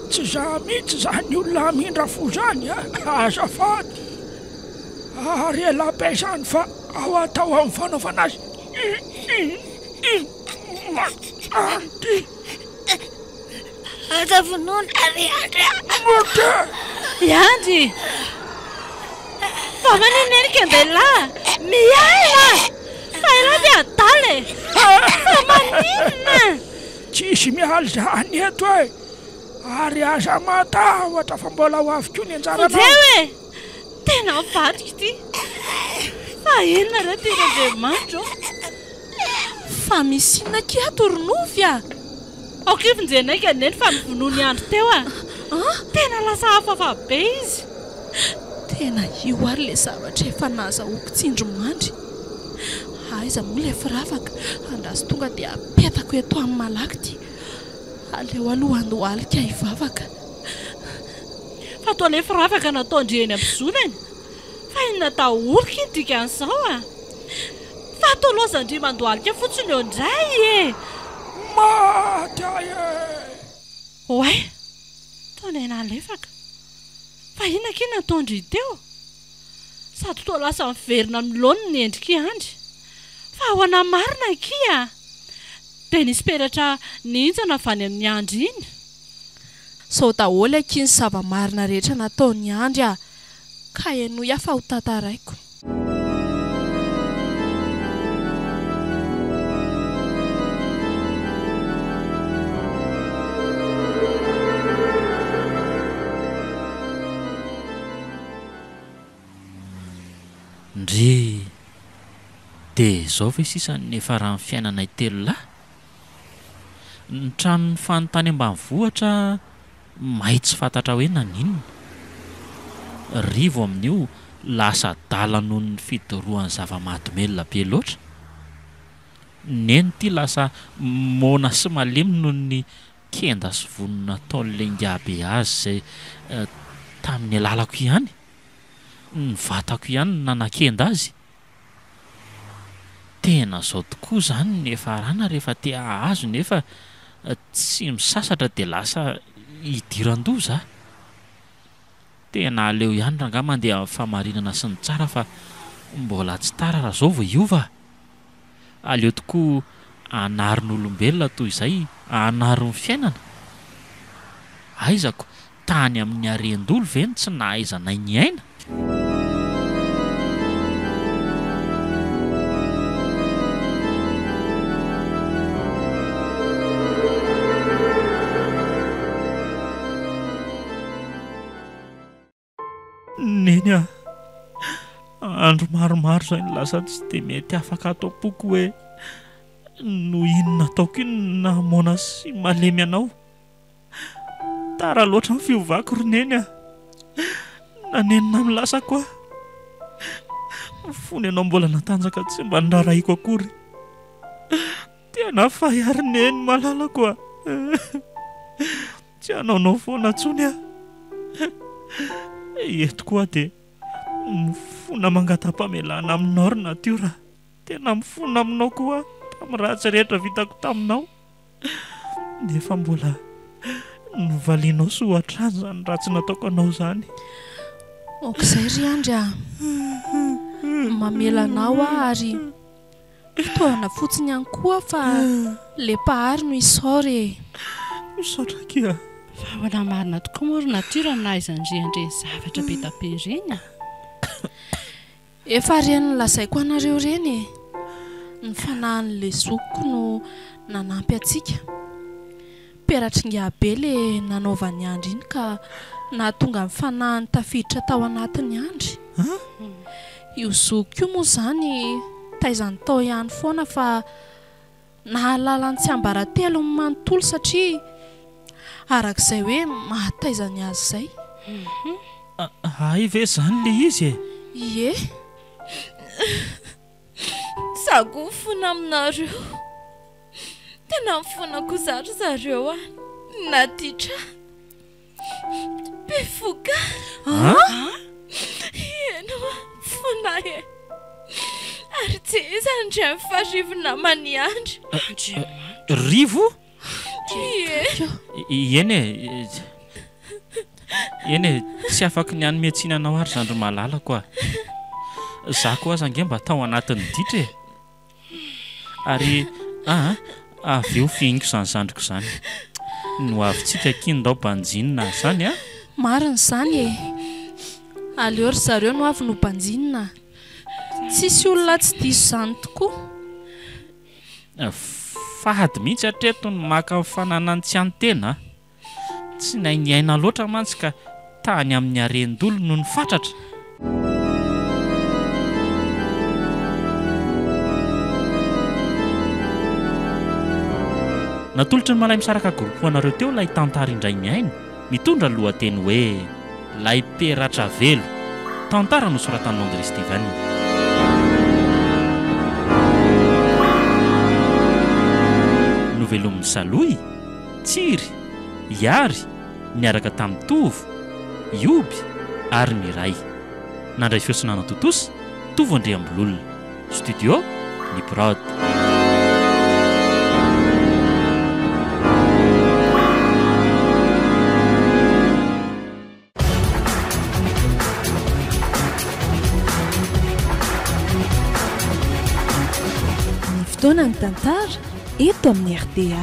Tsy za mihitsy zany olona mindra fo zany azafady. Ary ela be zany fa ao atao amin'ny fanaovana azy. Azavonoana ary Iandry! Fa manino enika andehilahy? Miaina! Fa ianao dia adaly e! Fa maninona? Tsisy mialy zany eto e. Ary aza matahotra fa mbola ho avy koa ny anjaranao. Fodeo e! Tena vadika ity. Fa inona raha teran'Andriamanitra? Fa misy inona kia toronofy a? Aokivonjenaika neny fa nivonoa ny andro teo a. Tena lasa hafafa be izy. Tena io ary le zavatra efa nazahoako tsindromandry. Aiza moa le firavaka andraso tonga dia apetako eto amin'ny malaky ty. Aleo aloha andohalika hivavaka. Fa toa le firavaka nataondry eny am-bizonany. Fa inona daholo ky dikan'izao a? Fa toa lozandry mandohalika fotsiny eo indray e. Maty e! Oay, toa nalefaka. Fa inona ky nataondry teo? Sady toa lasa miverina milona ny endrika andry. Fa ahoana marina kia? Dia nisy peratra ninjana avy any amin'ny andry iny. Sao daholo aky ny zava-marina rehetra nataony andry a. Ka eno iafa ho tantaraiko. Ndry dia izao ve sisany efa raha ny fiainanay telo lahy? Ny tranon'ny fanontany ambanivohitra mahay tsy fantatra hoe naninona. Rivo amin'io lasa dala noho ny fidorohan'ny zava-mahadomelona be loatra. Neny ty lasa mona sy malemy noho ny kenda sy vonona nataon'ilay ngabe azy izay tamin'ny alalako ihany. Ny vatako ihany nanan-kenda azy. Tena zao tokoa zany ny efa rana rehefa te ahazo nefa tsy misasatra dia lasa hidiran-doza. Tena aleo ihany ranga mandeha amin'ny famarinana sy ny tsara fa mbola tsy tara raha zao vao hiova. Aleo tokoa anarin'olombelona toy izay anarin'ny fiainana. Aizako tany amin'ny harendolo ve ny tsy nahaizanay ny aina? Neny a, andro maromaro zay ny lasa tsy dia mety afaka atao-poko hoe no inona ataoko iny nahamoana sy malemy anao. Tara loatra ny fiovako ry neny a. Nanenina milasa koa. Fony anao mbola natanjaka tsy mba niraraiko akory. Tena fahary neny malala koa. Tsy anaonao foana ntsony a. Eto koa dia mifona mangata-pamelana aminao ry natiora. Tena mifona aminao koa tamin'ny ratsy rehetra vitako taminao. Nefa mbola novalianao sy hoatrany zany ratsy nataoko anao zany. Okizay ry andry a. Mamelanao ary fitoana fotsiny ihany koa fa le pahary no isaore. Misaotra kia. Fa ahoana marina tokoa moa ry natiora nahaizandriandre zavatra be tabe ireny. Efa reny lazaiko anareo reny. Ny fanahin'le zokiko no nanampy atsika. peratringabe le nanaovany andry iny ka nahatonga mifanahy tafiditra tao anatin'ny andry. Io zoko io moa zany taizany tao ihany foana fa nahalala ny tsy ambaratelo ny manontolo satria arak'izay hoe mahataizany azy zay. Ay ve zany le izy e? Ie. Zago mifona aminareo. Tena mifona kozatra zareo a. Natitra. Befoka. Eno mifona e. Ary tsy izany ndray mifarivona maniandry. Rivo? Ie. Eny e, tsy afaka ny anome tsinanao ary zandry malala koa. Za koa aza nge mba tao anatin'ny ditra e. Ary avy eo fihiniko zany zandriko zany. No avitsika kindao banjinina zany a. Marina zany e. Aleo ry zareo no avy no banjinina. Tsisy olona tsy diso zany tokoa. Fahady mihitsy hatreto ny maka fananany tsy antena. Tsy nainiaina loatra mantsy ka tany amin'ny arendolo no ny fatratra. Natolotry ny malay misaraka groupe anareo teo lay tantara indray miaina mitondra lohateny hoe lay peratra velo. Tantara nosoratan'i André Steven. Novelomin'ny Saloy, Tsiry, Iary, niaraka tamin'ny Tovo, Ioby ary Miray. Nandray fiosinana Totosa, Tovo Andriambololona. Studio, Niprod. Ny fotoana ny tantara eto amin'ny RTA.